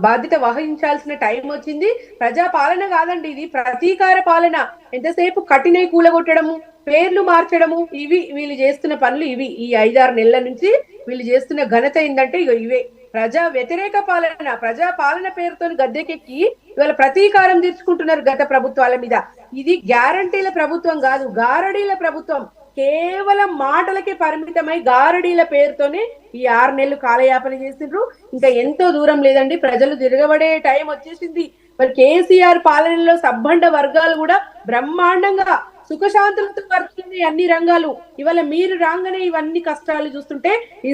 బాధ్యత వహించాల్సిన టైం వచ్చింది. ప్రజా పాలన కాదండి, ఇది ప్రతీకార పాలన. ఎంతసేపు కఠినై కూలగొట్టడము, పేర్లు మార్చడము, ఇవి వీళ్ళు చేస్తున్న పనులు. ఇవి ఈ 5-6 నెలల నుంచి వీళ్ళు చేస్తున్న ఘనత ఏంటంటే ఇవే ప్రజా వ్యతిరేక పాలన. ప్రజా పాలన పేరుతో గద్దెకెక్కి ఇవాళ ప్రతీకారం తీర్చుకుంటున్నారు గత ప్రభుత్వాల మీద. ఇది గ్యారంటీల ప్రభుత్వం కాదు, గారడీల ప్రభుత్వం. కేవలం మాటలకే పరిమితమై గారడీల పేరుతోనే ఈ 6 నెలలు కాలయాపన చేసిండ్రు. ఇంకా ఎంతో దూరం లేదండి, ప్రజలు తిరగబడే టైం వచ్చేసింది. మరి కేసీఆర్ పాలనలో సబ్బండ వర్గాలు కూడా బ్రహ్మాండంగా సుఖశాంతులతో వర్తింది అన్ని రంగాలు. ఇవాళ మీరు రాగానే ఇవన్నీ కష్టాలు చూస్తుంటే ఈ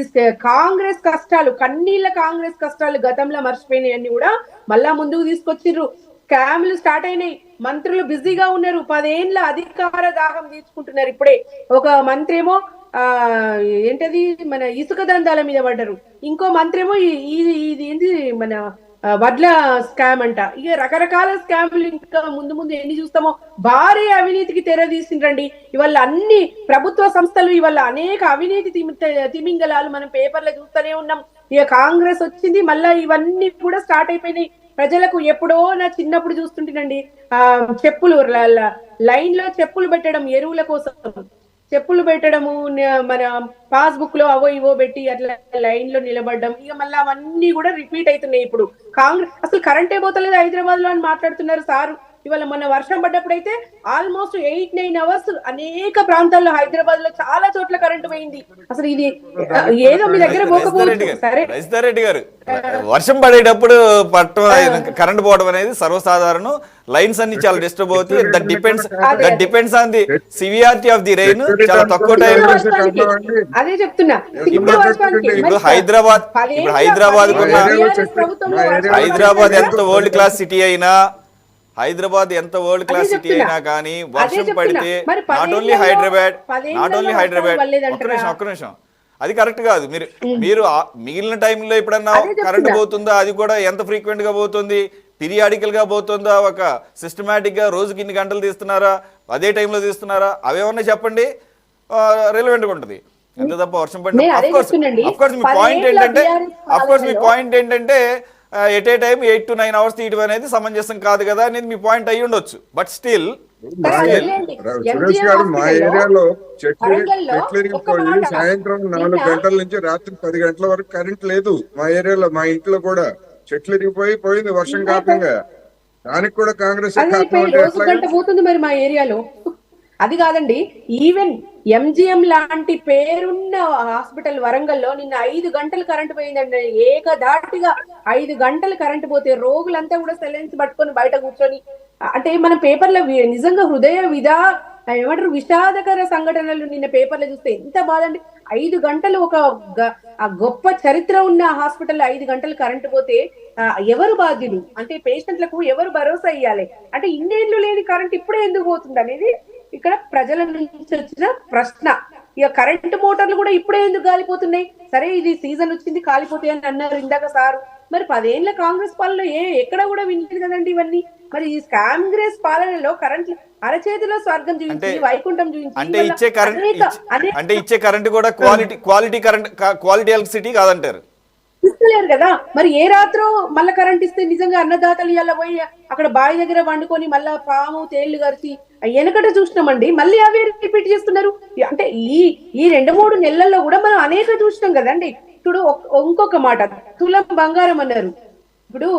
కాంగ్రెస్ కష్టాలు, కన్నీళ్ళ కాంగ్రెస్ కష్టాలు గతంలో మర్చిపోయినాయి అన్ని కూడా మళ్ళా ముందుకు తీసుకొచ్చిర్రు. స్కామ్లు స్టార్ట్ అయినాయి, మంత్రులు బిజీగా ఉన్నారు, 10 ఏళ్ల అధికార దాహం తీర్చుకుంటున్నారు. ఇప్పుడే ఒక మంత్రి ఏమో ఏంటది మన ఇసుక దందాల మీద పడ్డారు, ఇంకో మంత్రి ఏమో ఇది ఏంటి మన వడ్ల స్కామ్ అంట. ఇక రకరకాల స్కామ్లు ఇంకా ముందు ఎన్ని చూస్తామో. భారీ అవినీతికి తెర తీసిండ్రండి ఇవాళ అన్ని ప్రభుత్వ సంస్థలు. ఇవాళ అనేక అవినీతి తిమింగలాలు మనం పేపర్లో చూస్తూనే ఉన్నాం. ఇక కాంగ్రెస్ వచ్చింది, మళ్ళా ఇవన్నీ కూడా స్టార్ట్ అయిపోయినాయి. ప్రజలకు ఎప్పుడో నా చిన్నప్పుడు చూస్తుంటేనండి చెప్పులు లైన్ లో చెప్పులు పెట్టడం, ఎరువుల కోసం చెప్పులు పెట్టడము, మన పాస్బుక్ లో అవో ఇవో పెట్టి అట్లా లైన్ లో నిలబడడం. ఇక మళ్ళీ అవన్నీ కూడా రిపీట్ అవుతున్నాయి. ఇప్పుడు కాంగ్రెస్ అసలు కరెంటే పోతలేదు హైదరాబాద్ లో అని మాట్లాడుతున్నారు సారు. ఇవాళ మొన్న వర్షం పడ్డప్పుడైతే ఆల్మోస్ట్ 8-9 అవర్స్ అనేక ప్రాంతాల్లో హైదరాబాద్ లో చాలా చోట్ల కరెంటు పోయింది. అసలు ఇది ఏదో మీ దగ్గర పోకపోవచ్చు. సరే రెడ్డి గారు, వర్షం పడేటప్పుడు కరెంట్ పోవడం అనేది సర్వసాధారణం. లైన్స్ అన్ని చాలా డిస్టర్బ్ అవుతాయి. That depends on the severity of the rain. చాలా తక్కువ టైం. అదే చెప్తున్నా, ఇప్పుడు హైదరాబాద్ ఎంత వరల్డ్ క్లాస్ సిటీ అయినా, హైదరాబాద్ ఎంత వరల్డ్ క్లాస్ సిటీ అయినా కానీ వర్షం పడితే నాట్ ఓన్లీ హైదరాబాద్ ఒక్క నిమిషం అది కరెక్ట్ కాదు. మీరు మిగిలిన టైంలో ఎప్పుడన్నా కరెంట్ పోతుందా? అది కూడా ఎంత ఫ్రీక్వెంట్ గా పోతుంది? పీరియాడికల్ గా పోతుందా? ఒక సిస్టమేటిక్ గా రోజుకి ఇన్ని గంటలు తీస్తున్నారా? అదే టైంలో తీస్తున్నారా? అవేమన్నా చెప్పండి, రిలవెంట్ గా ఉంటుంది. ఎంత తప్ప వర్షం పడిన మీ పాయింట్ ఏంటంటే at a time 8 to 9 hours తీయడం అనేది సమంజసం కాదు కదా అనేది మీ పాయింట్ అయ్యి ఉండొచ్చు. బట్ స్టిల్ సురేష్ గారు, మా ఏరియాలో చెట్లెరిగిపోయి సాయంత్రం 4 గంటల నుంచి రాత్రి 10 గంటల వరకు కరెంట్ లేదు. మా ఏరియాలో, మా ఇంట్లో కూడా చెట్లు ఇరిగిపోయింది వర్షం కారణంగా. దానికి కూడా కాంగ్రెస్ అదే రోజు గంట పోతుంది మరి మా ఏరియాలో. అది కాదండి, ఈవెన్ ఎంజిఎం లాంటి పేరున్న హాస్పిటల్ వరంగల్లో నిన్న 5 గంటలు కరెంటు పోయిందండి. ఏకధాటిగా 5 గంటలు కరెంటు పోతే రోగులంతా కూడా సెలెన్స్ పట్టుకొని బయట కూర్చొని, అంటే మన పేపర్లో నిజంగా ఏమంటారు విషాదకర సంఘటనలు నిన్న పేపర్లో చూస్తే ఎంత బాధ అండి. 5 గంటలు ఒక గొప్ప చరిత్ర ఉన్న హాస్పిటల్లో 5 గంటలు కరెంటు పోతే ఎవరు బాధ్యులు? అంటే పేషెంట్లకు ఎవరు భరోసా ఇవ్వాలి? అంటే ఇన్నేళ్లు లేని కరెంట్ ఇప్పుడే ఎందుకు పోతుంది అనేది ఇక్కడ ప్రజల నుంచి వచ్చిన ప్రశ్న. ఇక కరెంటు మోటార్లు కూడా ఇప్పుడే ఎందుకు కాలిపోతున్నాయి? సరే ఇది సీజన్ వచ్చింది కాలిపోతాయి అని అన్నారు ఇందాక సారు. మరి 10 ఏళ్ల కాంగ్రెస్ పాలనలో ఎక్కడ కూడా వినలేదు కదండి ఇవన్నీ. మరి ఈ కాంగ్రెస్ పాలనలో కరెంట్ అరచేతిలో స్వర్గం చూపించి వైకుంఠం చూపించి అంటే ఇచ్చే కరెంట్ కూడా క్వాలిటీ ఎలక్ట్రిసిటీ కాదంటారు. ఇస్తలేరు కదా. మరి ఏ రాత్రో మళ్ళా కరెంట్ ఇస్తే నిజంగా అన్నదాతలు ఇలా పోయి అక్కడ బావి దగ్గర వండుకొని మళ్ళా పాము తేళ్లు గరిచి వెనకట చూసినామండి. మళ్ళీ అవే రిపీట్ చేస్తున్నారు. అంటే ఈ 2-3 నెలల్లో కూడా మనం అనేక చూసినాం కదండి. ఇప్పుడు ఇంకొక మాట, తులం బంగారం అన్నారు. ఇప్పుడు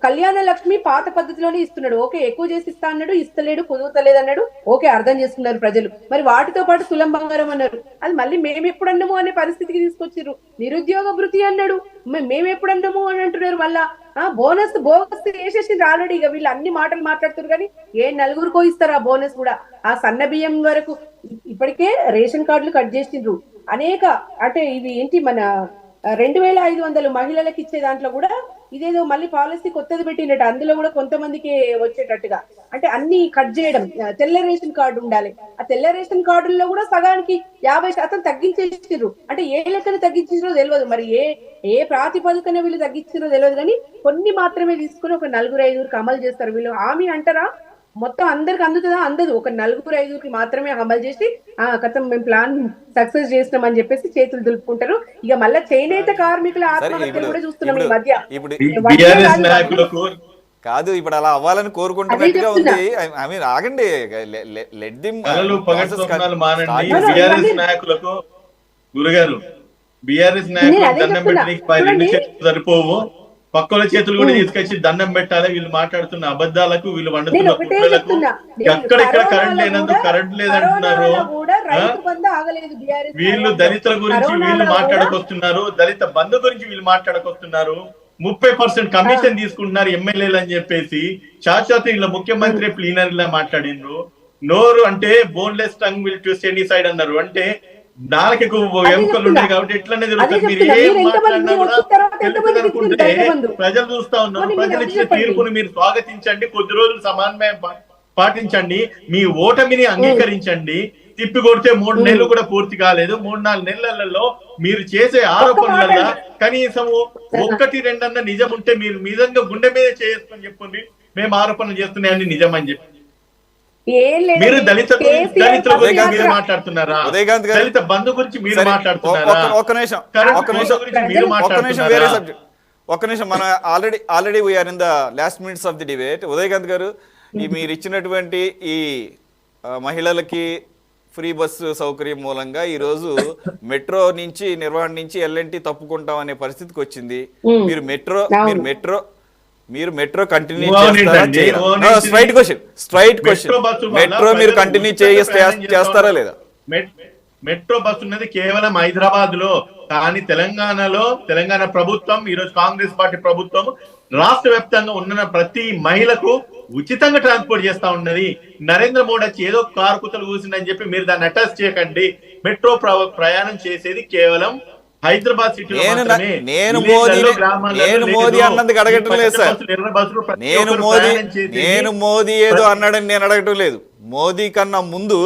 కళ్యాణ లక్ష్మి పాత పద్ధతిలోనే ఇస్తున్నాడు. ఓకే, ఎక్కువ చేసి ఇస్తా అన్నాడు, ఇస్తలేడు, కుదురుతలేదు అన్నాడు. ఓకే, అర్థం చేసుకున్నారు ప్రజలు. మరి వాటితో పాటు తులం బంగారం అన్నారు. అది మళ్ళీ మేము ఎప్పుడు అన్నాము అనే పరిస్థితికి తీసుకొచ్చారు. నిరుద్యోగ భృతి అన్నాడు, మేము ఎప్పుడు అన్నాము అని అంటున్నారు. మళ్ళా బోనస్ వేసేసి ఆల్రెడీ. ఇక వీళ్ళు అన్ని మాటలు మాట్లాడుతున్నారు కానీ ఏ నలుగురికో ఇస్తారు ఆ బోనస్ కూడా. ఆ సన్న బియ్యం వరకు ఇప్పటికే రేషన్ కార్డులు కట్ చేసిండ్రు అనేక. అంటే ఇవి ఏంటి మన 2500 మహిళలకు ఇచ్చే దాంట్లో కూడా ఇదేదో మళ్ళీ పాలసీ కొత్తది పెట్టినట్టు, అందులో కూడా కొంతమందికి వచ్చేటట్టుగా అంటే అన్ని కట్ చేయడం. తెల్ల రేషన్ కార్డు ఉండాలి. ఆ తెల్ల రేషన్ కార్డుల్లో కూడా సగానికి 50% తగ్గించేసారు. అంటే ఏ లెక్కన తగ్గించారో తెలియదు. మరి ఏ ప్రాతిపదికన వీళ్ళు తగ్గించారో తెలియదు. కానీ కొన్ని మాత్రమే తీసుకుని ఒక 4-5కి అమలు చేస్తారు. వీళ్ళు హామీ అంటారా? మొత్తం అందరికి అందుతుందా? అందదు. ఒక 4-5కి మాత్రమే అమలు చేసి కథం మేము ప్లాన్ సక్సెస్ చేసినామని చెప్పేసి చేతులు దులుపుకుంటారు. ఇక మళ్ళీ చేనేత కార్మికుల ఆత్మహత్యలు కూడా చూస్తున్నాం ఈ మధ్య. కాదు, ఇప్పుడు అలా అవ్వాలని కోరుకుంటున్నట్టుగా ఉంది. ఐ మీన్ ఆగండి, లెట్ దిమ్. గురుగారు బిఆర్ఎస్ నాయకులు దండం పెట్టడానికి సరిపోవు, పక్కల చేతులు కూడా తీసుకొచ్చి దండం పెట్టాలి. వీళ్ళు మాట్లాడుతున్న అబద్ధాలకు, వీళ్ళు వండుతున్న కుట్రలకు. ఎక్కడెక్కడ కరెంట్ లేనందుకు కరెంట్ లేదంటున్నారు. వీళ్ళు దళితుల గురించి వీళ్ళు మాట్లాడకొస్తున్నారు, దళిత బంధు గురించి వీళ్ళు మాట్లాడకొస్తున్నారు. 30% కమిషన్ తీసుకుంటున్నారు ఎమ్మెల్యేలు అని చెప్పేసి శాశ్వత ఇలా ముఖ్యమంత్రి ప్లీనరీలా మాట్లాడినరు. నోరు అంటే boneless tongue will twist any side అన్నారు. అంటే నాలుగు ఎముకలు ఉన్నాయి కాబట్టి ఎట్లనే జరుగుతుంది. మీరు ఏం మాట్లాడినా కూడా తెలుస్తుంది అనుకుంటే ప్రజలు చూస్తా ఉన్నారు. ప్రజలు ఇచ్చిన తీర్పుని మీరు స్వాగతించండి, కొద్ది రోజులు సమన్వయం పాటించండి, మీ ఓటమిని అంగీకరించండి. తిప్పి కొడితే 3 నెలలు కూడా పూర్తి కాలేదు. 3-4 నెలలలో మీరు చేసే ఆరోపణల కనీసం 1-2 నిజం ఉంటే మీరు నిజంగా గుండె మీద చేసుకొని చెప్పండి, మేము ఆరోపణలు చేస్తున్నాయని నిజం అని చెప్పి. మీరు దళితుల గురించి మీరు మాట్లాడుతున్నారా? దళిత బంధు గురించి మీరు మాట్లాడుతున్నారా? ఒక్క నిమిషం, మనం already we are in the last minutes of the debate. Udayakanth గారు, మీరు ఇచ్చినటువంటి ఈ మహిళలకి ఫ్రీ బస్సు సౌకర్యం మూలంగా ఈరోజు మెట్రో నుంచి నిర్వహణ నుంచి ఎల్ఎన్టీ తప్పుకుంటాం అనే పరిస్థితికి వచ్చింది. మీరు మెట్రో కంటిన్యూ చేస్తారా? స్ట్రైట్ క్వశ్చన్, మెట్రో మీరు కంటిన్యూ చేస్తారా లేదా? మెట్రో బస్సు ఉన్నది కేవలం హైదరాబాద్ లో, కానీ తెలంగాణ ప్రభుత్వం, ఈరోజు కాంగ్రెస్ పార్టీ ప్రభుత్వం రాష్ట్ర వ్యాప్తంగా ఉన్న ప్రతి మహిళకు ఉచితంగా ట్రాన్స్పోర్ట్ చేస్తా ఉన్నది. నరేంద్ర మోడీ వచ్చి ఏదో కారు కుతలు కూసిందని చెప్పి మీరు దాన్ని అటాచ్ చేయకండి. మెట్రో ప్రయాణం చేసేది కేవలం హైదరాబాద్ సిటీలో మాత్రమే. నేను మోదీ అన్నది అడగటం లేదు సార్. నేను మోదీ ఏదో అన్నాడని నేను అడగటం లేదు. మోదీ కన్నా ముందు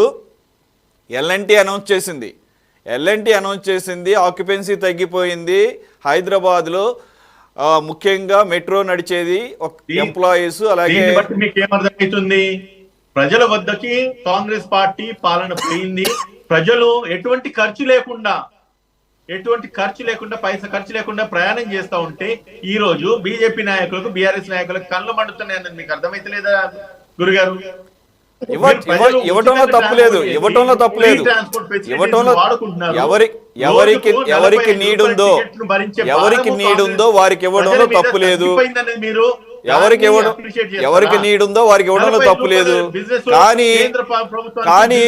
ఎల్ఎన్టీ అనౌన్స్ చేసింది. ఆక్యుపెన్సీ తగ్గిపోయింది హైదరాబాద్లో. ముఖ్యంగా మెట్రో నడిచేది ఎంప్లాయీస్. అలాగే మీకు ఏమర్థమవుతుంది? ప్రజల వద్దకి కాంగ్రెస్ పార్టీ పాలన పోయింది. ప్రజలు ఎటువంటి ఖర్చు లేకుండా పైసా ఖర్చు లేకుండా ప్రయాణం చేస్తా ఉంటే ఈ రోజు బీజేపీ నాయకులకు, బీఆర్ఎస్ నాయకులకు కళ్ళు మండుతున్నాయన్నది మీకు అర్థమైతలేదా గురుగారు? ఇవ్వటంలో తప్పులేదు. ఎవరికి నీడ్ ఉందో వారికి ఇవ్వడంలో తప్పులేదు. ఎవరికి ఇవ్వడం, ఎవరికి నీడ్ ఉందో వారికి ఇవ్వడంలో తప్పు లేదు. కానీ కానీ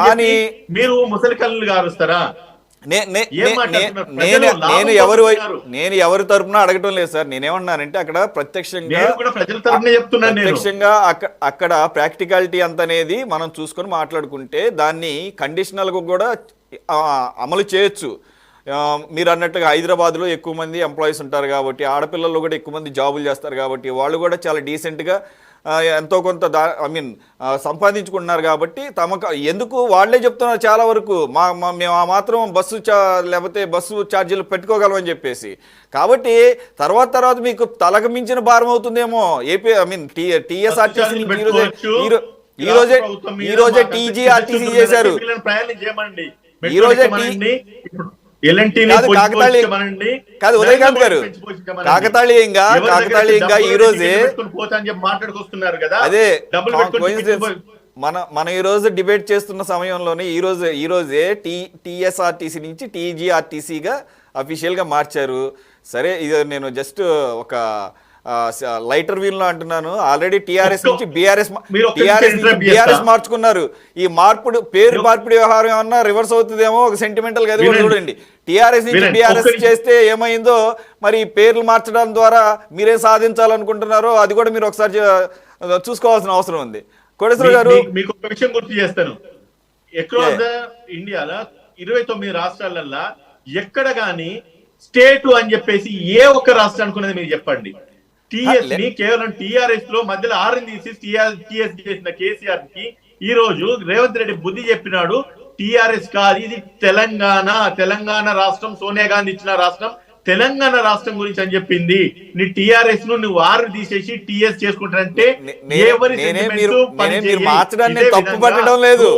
కానీ మీరు ముసలి కళ్ళు గారుస్తారా? నేను ఎవరి తరపున అడగటం లేదు సార్. నేనేమన్నానంటే అక్కడ ప్రత్యక్షంగా అక్కడ ప్రాక్టికాలిటీ అంత అనేది మనం చూసుకొని మాట్లాడుకుంటే దాన్ని కండిషనల్ గా కూడా అమలు చేయొచ్చు. మీరు అన్నట్టుగా హైదరాబాద్లో ఎక్కువ మంది ఎంప్లాయీస్ ఉంటారు కాబట్టి, ఆడపిల్లలు కూడా ఎక్కువ మంది జాబులు చేస్తారు కాబట్టి వాళ్ళు కూడా చాలా డీసెంట్గా ఎంతో కొంత సంపాదించుకుంటున్నారు కాబట్టి ఎందుకు వాళ్ళే చెప్తున్నారు చాలా వరకు మేము ఆ మాత్రం లేకపోతే బస్సు ఛార్జీలు పెట్టుకోగలమని చెప్పేసి. కాబట్టి తర్వాత మీకు తలకు మించిన భారం అవుతుందేమో ఏపీ టీఎస్ఆర్టీసీ ఈ రోజే టీజీఆర్టీసీ చేశారు. ఈ రోజే కాదు ఉదయకాంత్ గారు, కాకతాళీయంగా ఈ రోజే అదే మనం ఈ రోజు డిబేట్ చేస్తున్న సమయంలోనే ఈ రోజే టీఎస్ఆర్టీసీ నుంచి టీజీఆర్టీసీగా అఫీషియల్ గా మార్చారు. సరే ఇది నేను జస్ట్ ఒక లైటర్ వీల్ లో అంటున్నాను. ఆల్రెడీ టీఆర్ఎస్ నుంచి బీఆర్ఎస్ మార్చుకున్నారు. ఈ పేరు మార్పిడి వ్యవహారం ఏమన్నా రివర్స్ అవుతుందేమో ఒక సెంటిమెంటల్ గా చూడండి. టీఆర్ఎస్ నుంచి బీఆర్ఎస్ చేస్తే ఏమైందో మరి పేర్లు మార్చడం ద్వారా మీరేం సాధించాలనుకుంటున్నారో అది కూడా మీరు ఒకసారి చూసుకోవాల్సిన అవసరం ఉంది. కోటేశ్వర గారు, మీకు ఒక విషయం గుర్తు చేస్తాను. అక్రాస్ ద ఇండియాలో 29 రాష్ట్రాలల్లో ఎక్కడ గానీ స్టేట్ అని చెప్పేసి ఏ ఒక్క రాష్ట్రానికి ఉన్నది మీరు చెప్పండి. టిఎస్ ని కేవలం టిఆర్ఎస్ లో మధ్యలో ఆర్ని తీసి టిఎస్ చేసిన కేసీఆర్ కి ఈ రోజు రేవంత్ రెడ్డి బుద్ధి చెప్పినాడు. టిఆర్ఎస్ కాదు, ఇది తెలంగాణ రాష్ట్రం, సోనియా గాంధీ ఇచ్చిన రాష్ట్రం, తెలంగాణ రాష్ట్రం గురించి అని చెప్పింది. నీ టిఆర్ఎస్ ను నువ్వు ఆర్ తీసేసి టిఎస్ చేసుకుంటారంటే తప్పు పట్టడం లేదు.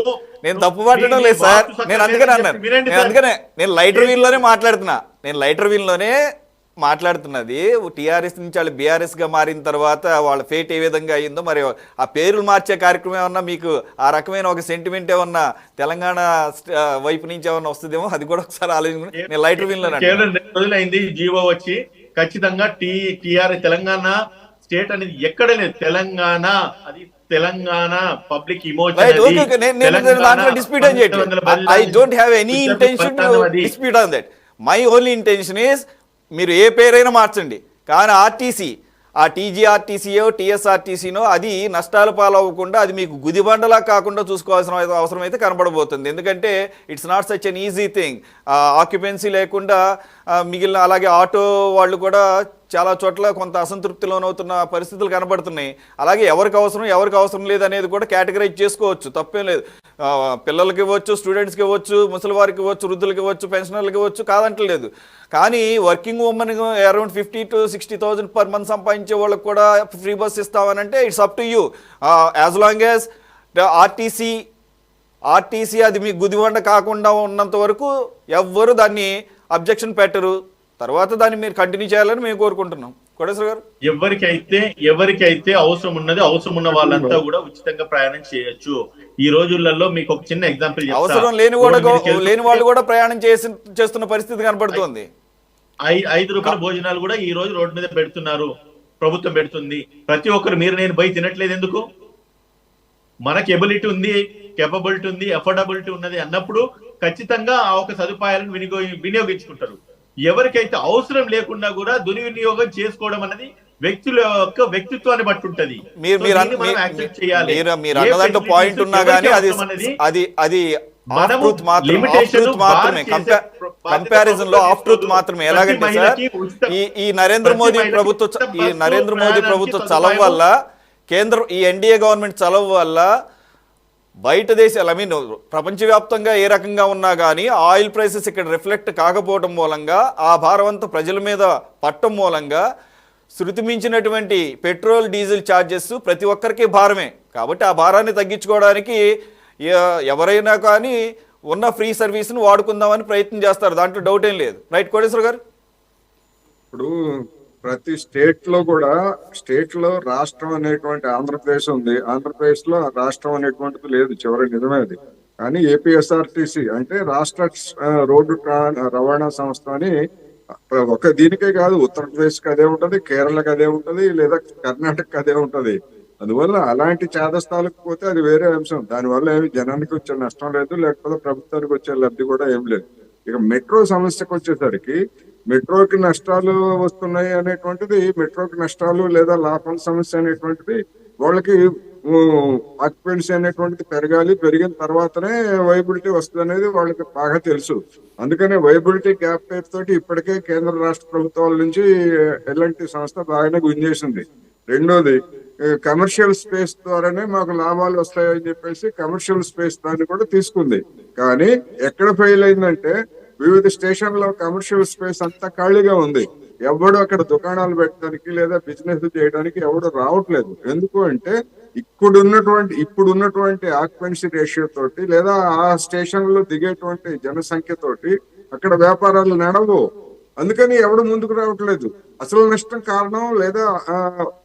నేను తప్పు పట్టడం లేదు సార్. నేను అందుకనే అన్నాను. నేను లైటర్ వీల్ లోనే మాట్లాడుతున్నది. టీఆర్ఎస్ నుంచి వాళ్ళు బీఆర్ఎస్ గా మారిన తర్వాత వాళ్ళ ఫేట్ ఏ విధంగా అయ్యిందో, మరి ఆ పేర్లు మార్చే కార్యక్రమం ఏమన్నా మీకు ఆ రకమైన ఒక సెంటిమెంట్ ఏమన్నా తెలంగాణ వైపు నుంచి ఏమన్నా వస్తుందేమో అది కూడా ఒకసారి ఆలోచించుకుని నేను లైటర్ వీల్ రోజులైంది జీవో వచ్చి. ఖచ్చితంగా టీఆర్ఎస్ తెలంగాణ స్టేట్ అనేది ఎక్కడ లేదు. తెలంగాణ అది తెలంగాణ పబ్లిక్ ఇమోషన్. డిస్ప్యూట్ అని చెప్పి I don't have any intention to dispute on that. My only intention is మీరు ఏ పేరైనా మార్చండి, కానీ ఆర్టీసీ ఆ టీజీఆర్టీసీయో టీఎస్ఆర్టీసీనో అది నష్టాలు పాలవ్వకుండా అది మీకు గుదిబండలా కాకుండా చూసుకోవాల్సిన అవసరం అయితే కనబడబోతుంది. ఎందుకంటే it's not such an easy thing. Occupancy లేకుండా మిగిలిన అలాగే ఆటో వాళ్ళు కూడా చాలా చోట్ల కొంత అసంతృప్తి లోనవుతున్న పరిస్థితులు కనబడుతున్నాయి. అలాగే ఎవరికి అవసరం లేదు అనేది కూడా కేటగరైజ్ చేసుకోవచ్చు, తప్పేం లేదు. పిల్లలకి ఇవ్వచ్చు, స్టూడెంట్స్కి ఇవ్వచ్చు, ముసలి వారికి ఇవ్వచ్చు, వృద్ధులకి ఇవ్వచ్చు, పెన్షనర్లకి ఇవ్వచ్చు, కాదంటలేదు. కానీ working women around 50,000 to 60,000 per month సంపాదించే వాళ్ళకి కూడా ఫ్రీ బస్ ఇస్తామనంటే it's up to you. As long as RTC అది మీకు గుదివండ కాకుండా ఉన్నంత వరకు ఎవ్వరు దాన్ని అబ్జెక్షన్ పెట్టరు. తర్వాత దాన్ని మీరు కంటిన్యూ చేయాలని మేము కోరుకుంటున్నాం. కోటేశ్వర గారు, ఎవరికైతే అవసరం ఉన్న వాళ్ళంతా కూడా ఉచితంగా ప్రయాణం చేయొచ్చు. ఈ రోజులలో మీకు ఒక చిన్న ఎగ్జాంపుల్, అవసరం లేని వాళ్ళు కూడా ప్రయాణం చేస్తున్న పరిస్థితి కనపడుతోంది. 5 రూపాయల భోజనాలు కూడా ఈ రోజు రోడ్డు మీద పెడుతున్నారు, ప్రభుత్వం పెడుతుంది. ప్రతి ఒక్కరు మీరు నేను పోయి తినట్లేదు ఎందుకు? మనకి ఎబిలిటీ ఉంది, కెపబిలిటీ ఉంది, అఫోర్డబిలిటీ ఉన్నది అన్నప్పుడు ఖచ్చితంగా ఆ ఒక సదుపాయాలను వినియోగించుకుంటారు. ఎవరికైతే అవసరం లేకుండా కూడా దుర్వినియోగం చేసుకోవడం అనేది వ్యక్తుల యొక్క వ్యక్తిత్వాన్ని బట్టి ఉంటది. పాయింట్ ఉన్నా కానీ కంపారిజన్ లో ఆఫ్ ట్రూత్ మాత్రమే. ఎలాగంటే సార్, ఈ నరేంద్ర మోదీ ప్రభుత్వ చలవ వల్ల, ఈ ఎన్డీఏ గవర్నమెంట్ చలవ వల్ల బయట దేశాలు ప్రపంచవ్యాప్తంగా ఏ రకంగా ఉన్నా కానీ ఆయిల్ ప్రైసెస్ ఇక్కడ రిఫ్లెక్ట్ కాకపోవడం మూలంగా, ఆ భారవంత ప్రజల మీద పట్టడం మూలంగా శృతి మించినటువంటి పెట్రోల్ డీజిల్ ఛార్జెస్ ప్రతి ఒక్కరికి భారమే. కాబట్టి ఆ భారాన్ని తగ్గించుకోవడానికి ఎవరైనా కానీ ఉన్న ఫ్రీ సర్వీస్ను వాడుకుందామని ప్రయత్నం చేస్తారు, దాంట్లో డౌట్ ఏం లేదు. రైట్ కోటేశ్వర గారు? ఇప్పుడు ప్రతి స్టేట్ లో రాష్ట్రం అనేటువంటి ఆంధ్రప్రదేశ్ ఉంది, ఆంధ్రప్రదేశ్ లో రాష్ట్రం అనేటువంటిది లేదు, చివరి నిజమే అది. కానీ ఏపీఎస్ఆర్టీసీ అంటే రాష్ట్ర రోడ్డు రవాణా సంస్థ అని ఒక దీనికే కాదు, ఉత్తరప్రదేశ్కి అదే ఉంటది, కేరళకి అదే ఉంటది, లేదా కర్ణాటకకి అదే ఉంటది. అందువల్ల అలాంటి చేదస్థాలకు పోతే అది వేరే అంశం. దానివల్ల ఏమి జనానికి వచ్చే నష్టం లేదు, లేకపోతే ప్రభుత్వానికి వచ్చే లబ్ధి కూడా ఏం లేదు. ఇక మెట్రో సమస్యకు వచ్చేసరికి మెట్రోకి నష్టాలు వస్తున్నాయి అనేటువంటిది, మెట్రోకి నష్టాలు లేదా లాభం సమస్య అనేటువంటిది వాళ్ళకి ఆక్యుపెన్సీ అనేటువంటిది పెరగాలి, పెరిగిన తర్వాతనే వైబిలిటీ వస్తుంది అనేది వాళ్ళకి బాగా తెలుసు. అందుకనే వైబిలిటీ గ్యాప్ టైప్ తోటి ఇప్పటికే కేంద్ర రాష్ట్ర ప్రభుత్వాల నుంచి ఎల్ఎన్టీ సంస్థ బాగానే గుంజేసింది. రెండోది, కమర్షియల్ స్పేస్ ద్వారానే మాకు లాభాలు వస్తాయని చెప్పేసి కమర్షియల్ స్పేస్ దాన్ని కూడా తీసుకుంది. కానీ ఎక్కడ ఫెయిల్ అయిందంటే, వివిధ స్టేషన్లో కమర్షియల్ స్పేస్ అంతా ఖాళీగా ఉంది. ఎవడు అక్కడ దుకాణాలు పెట్టడానికి లేదా బిజినెస్ చేయడానికి ఎవడు రావట్లేదు. ఎందుకు అంటే ఇప్పుడున్నటువంటి ఆక్యుపెన్సీ రేషియో తోటి లేదా ఆ స్టేషన్ లో దిగేటువంటి జనసంఖ్య తోటి అక్కడ వ్యాపారాలు నడవు. అందుకని ఎవడు ముందుకు రావట్లేదు. అసలు నష్టం కారణం లేదా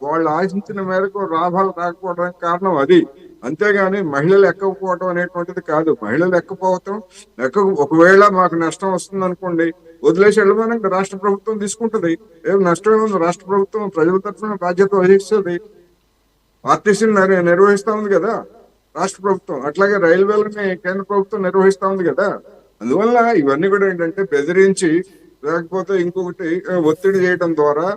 వాళ్ళు ఆశించిన మేరకు లాభాలు రాకపోవడానికి కారణం అది. అంతేగాని మహిళలు ఎక్కకపోవటం అనేటువంటిది కాదు. మహిళలు ఒకవేళ మాకు నష్టం వస్తుంది అనుకోండి, వదిలేసి వెళ్ళమని రాష్ట్ర ప్రభుత్వం తీసుకుంటది. ఏం నష్టం ఏముంది, రాష్ట్ర ప్రభుత్వం ప్రజల తరఫున బాధ్యత వహిస్తుంది. ఆర్టీసీని నిర్వహిస్తా ఉంది కదా రాష్ట్ర ప్రభుత్వం, అట్లాగే రైల్వేలని కేంద్ర ప్రభుత్వం నిర్వహిస్తా ఉంది కదా. అందువల్ల ఇవన్నీ కూడా ఏంటంటే బెదిరించి లేకపోతే ఇంకొకటి ఒత్తిడి చేయడం ద్వారా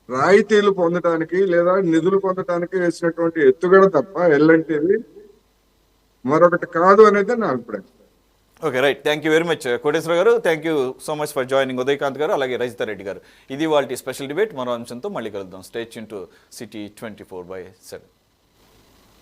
రాయితీలు పొందడానికి లేదా నిధులు పొందడానికి వేసినటువంటి ఎత్తుగడ తప్ప ఎల్ఎన్టీది మరొకటి కాదు అనేది నా అభిప్రాయం. Okay, right. Thank you very much Koteswara గారు. Thank you so much for joining Udayakanth గారు, అలాగే రజితారెడ్డి గారు. ఇది వాళ్ళ స్పెషల్ డిబేట్. మరో అంశంతో మళ్ళీ కలుద్దాం. Stay tune to city 24/7.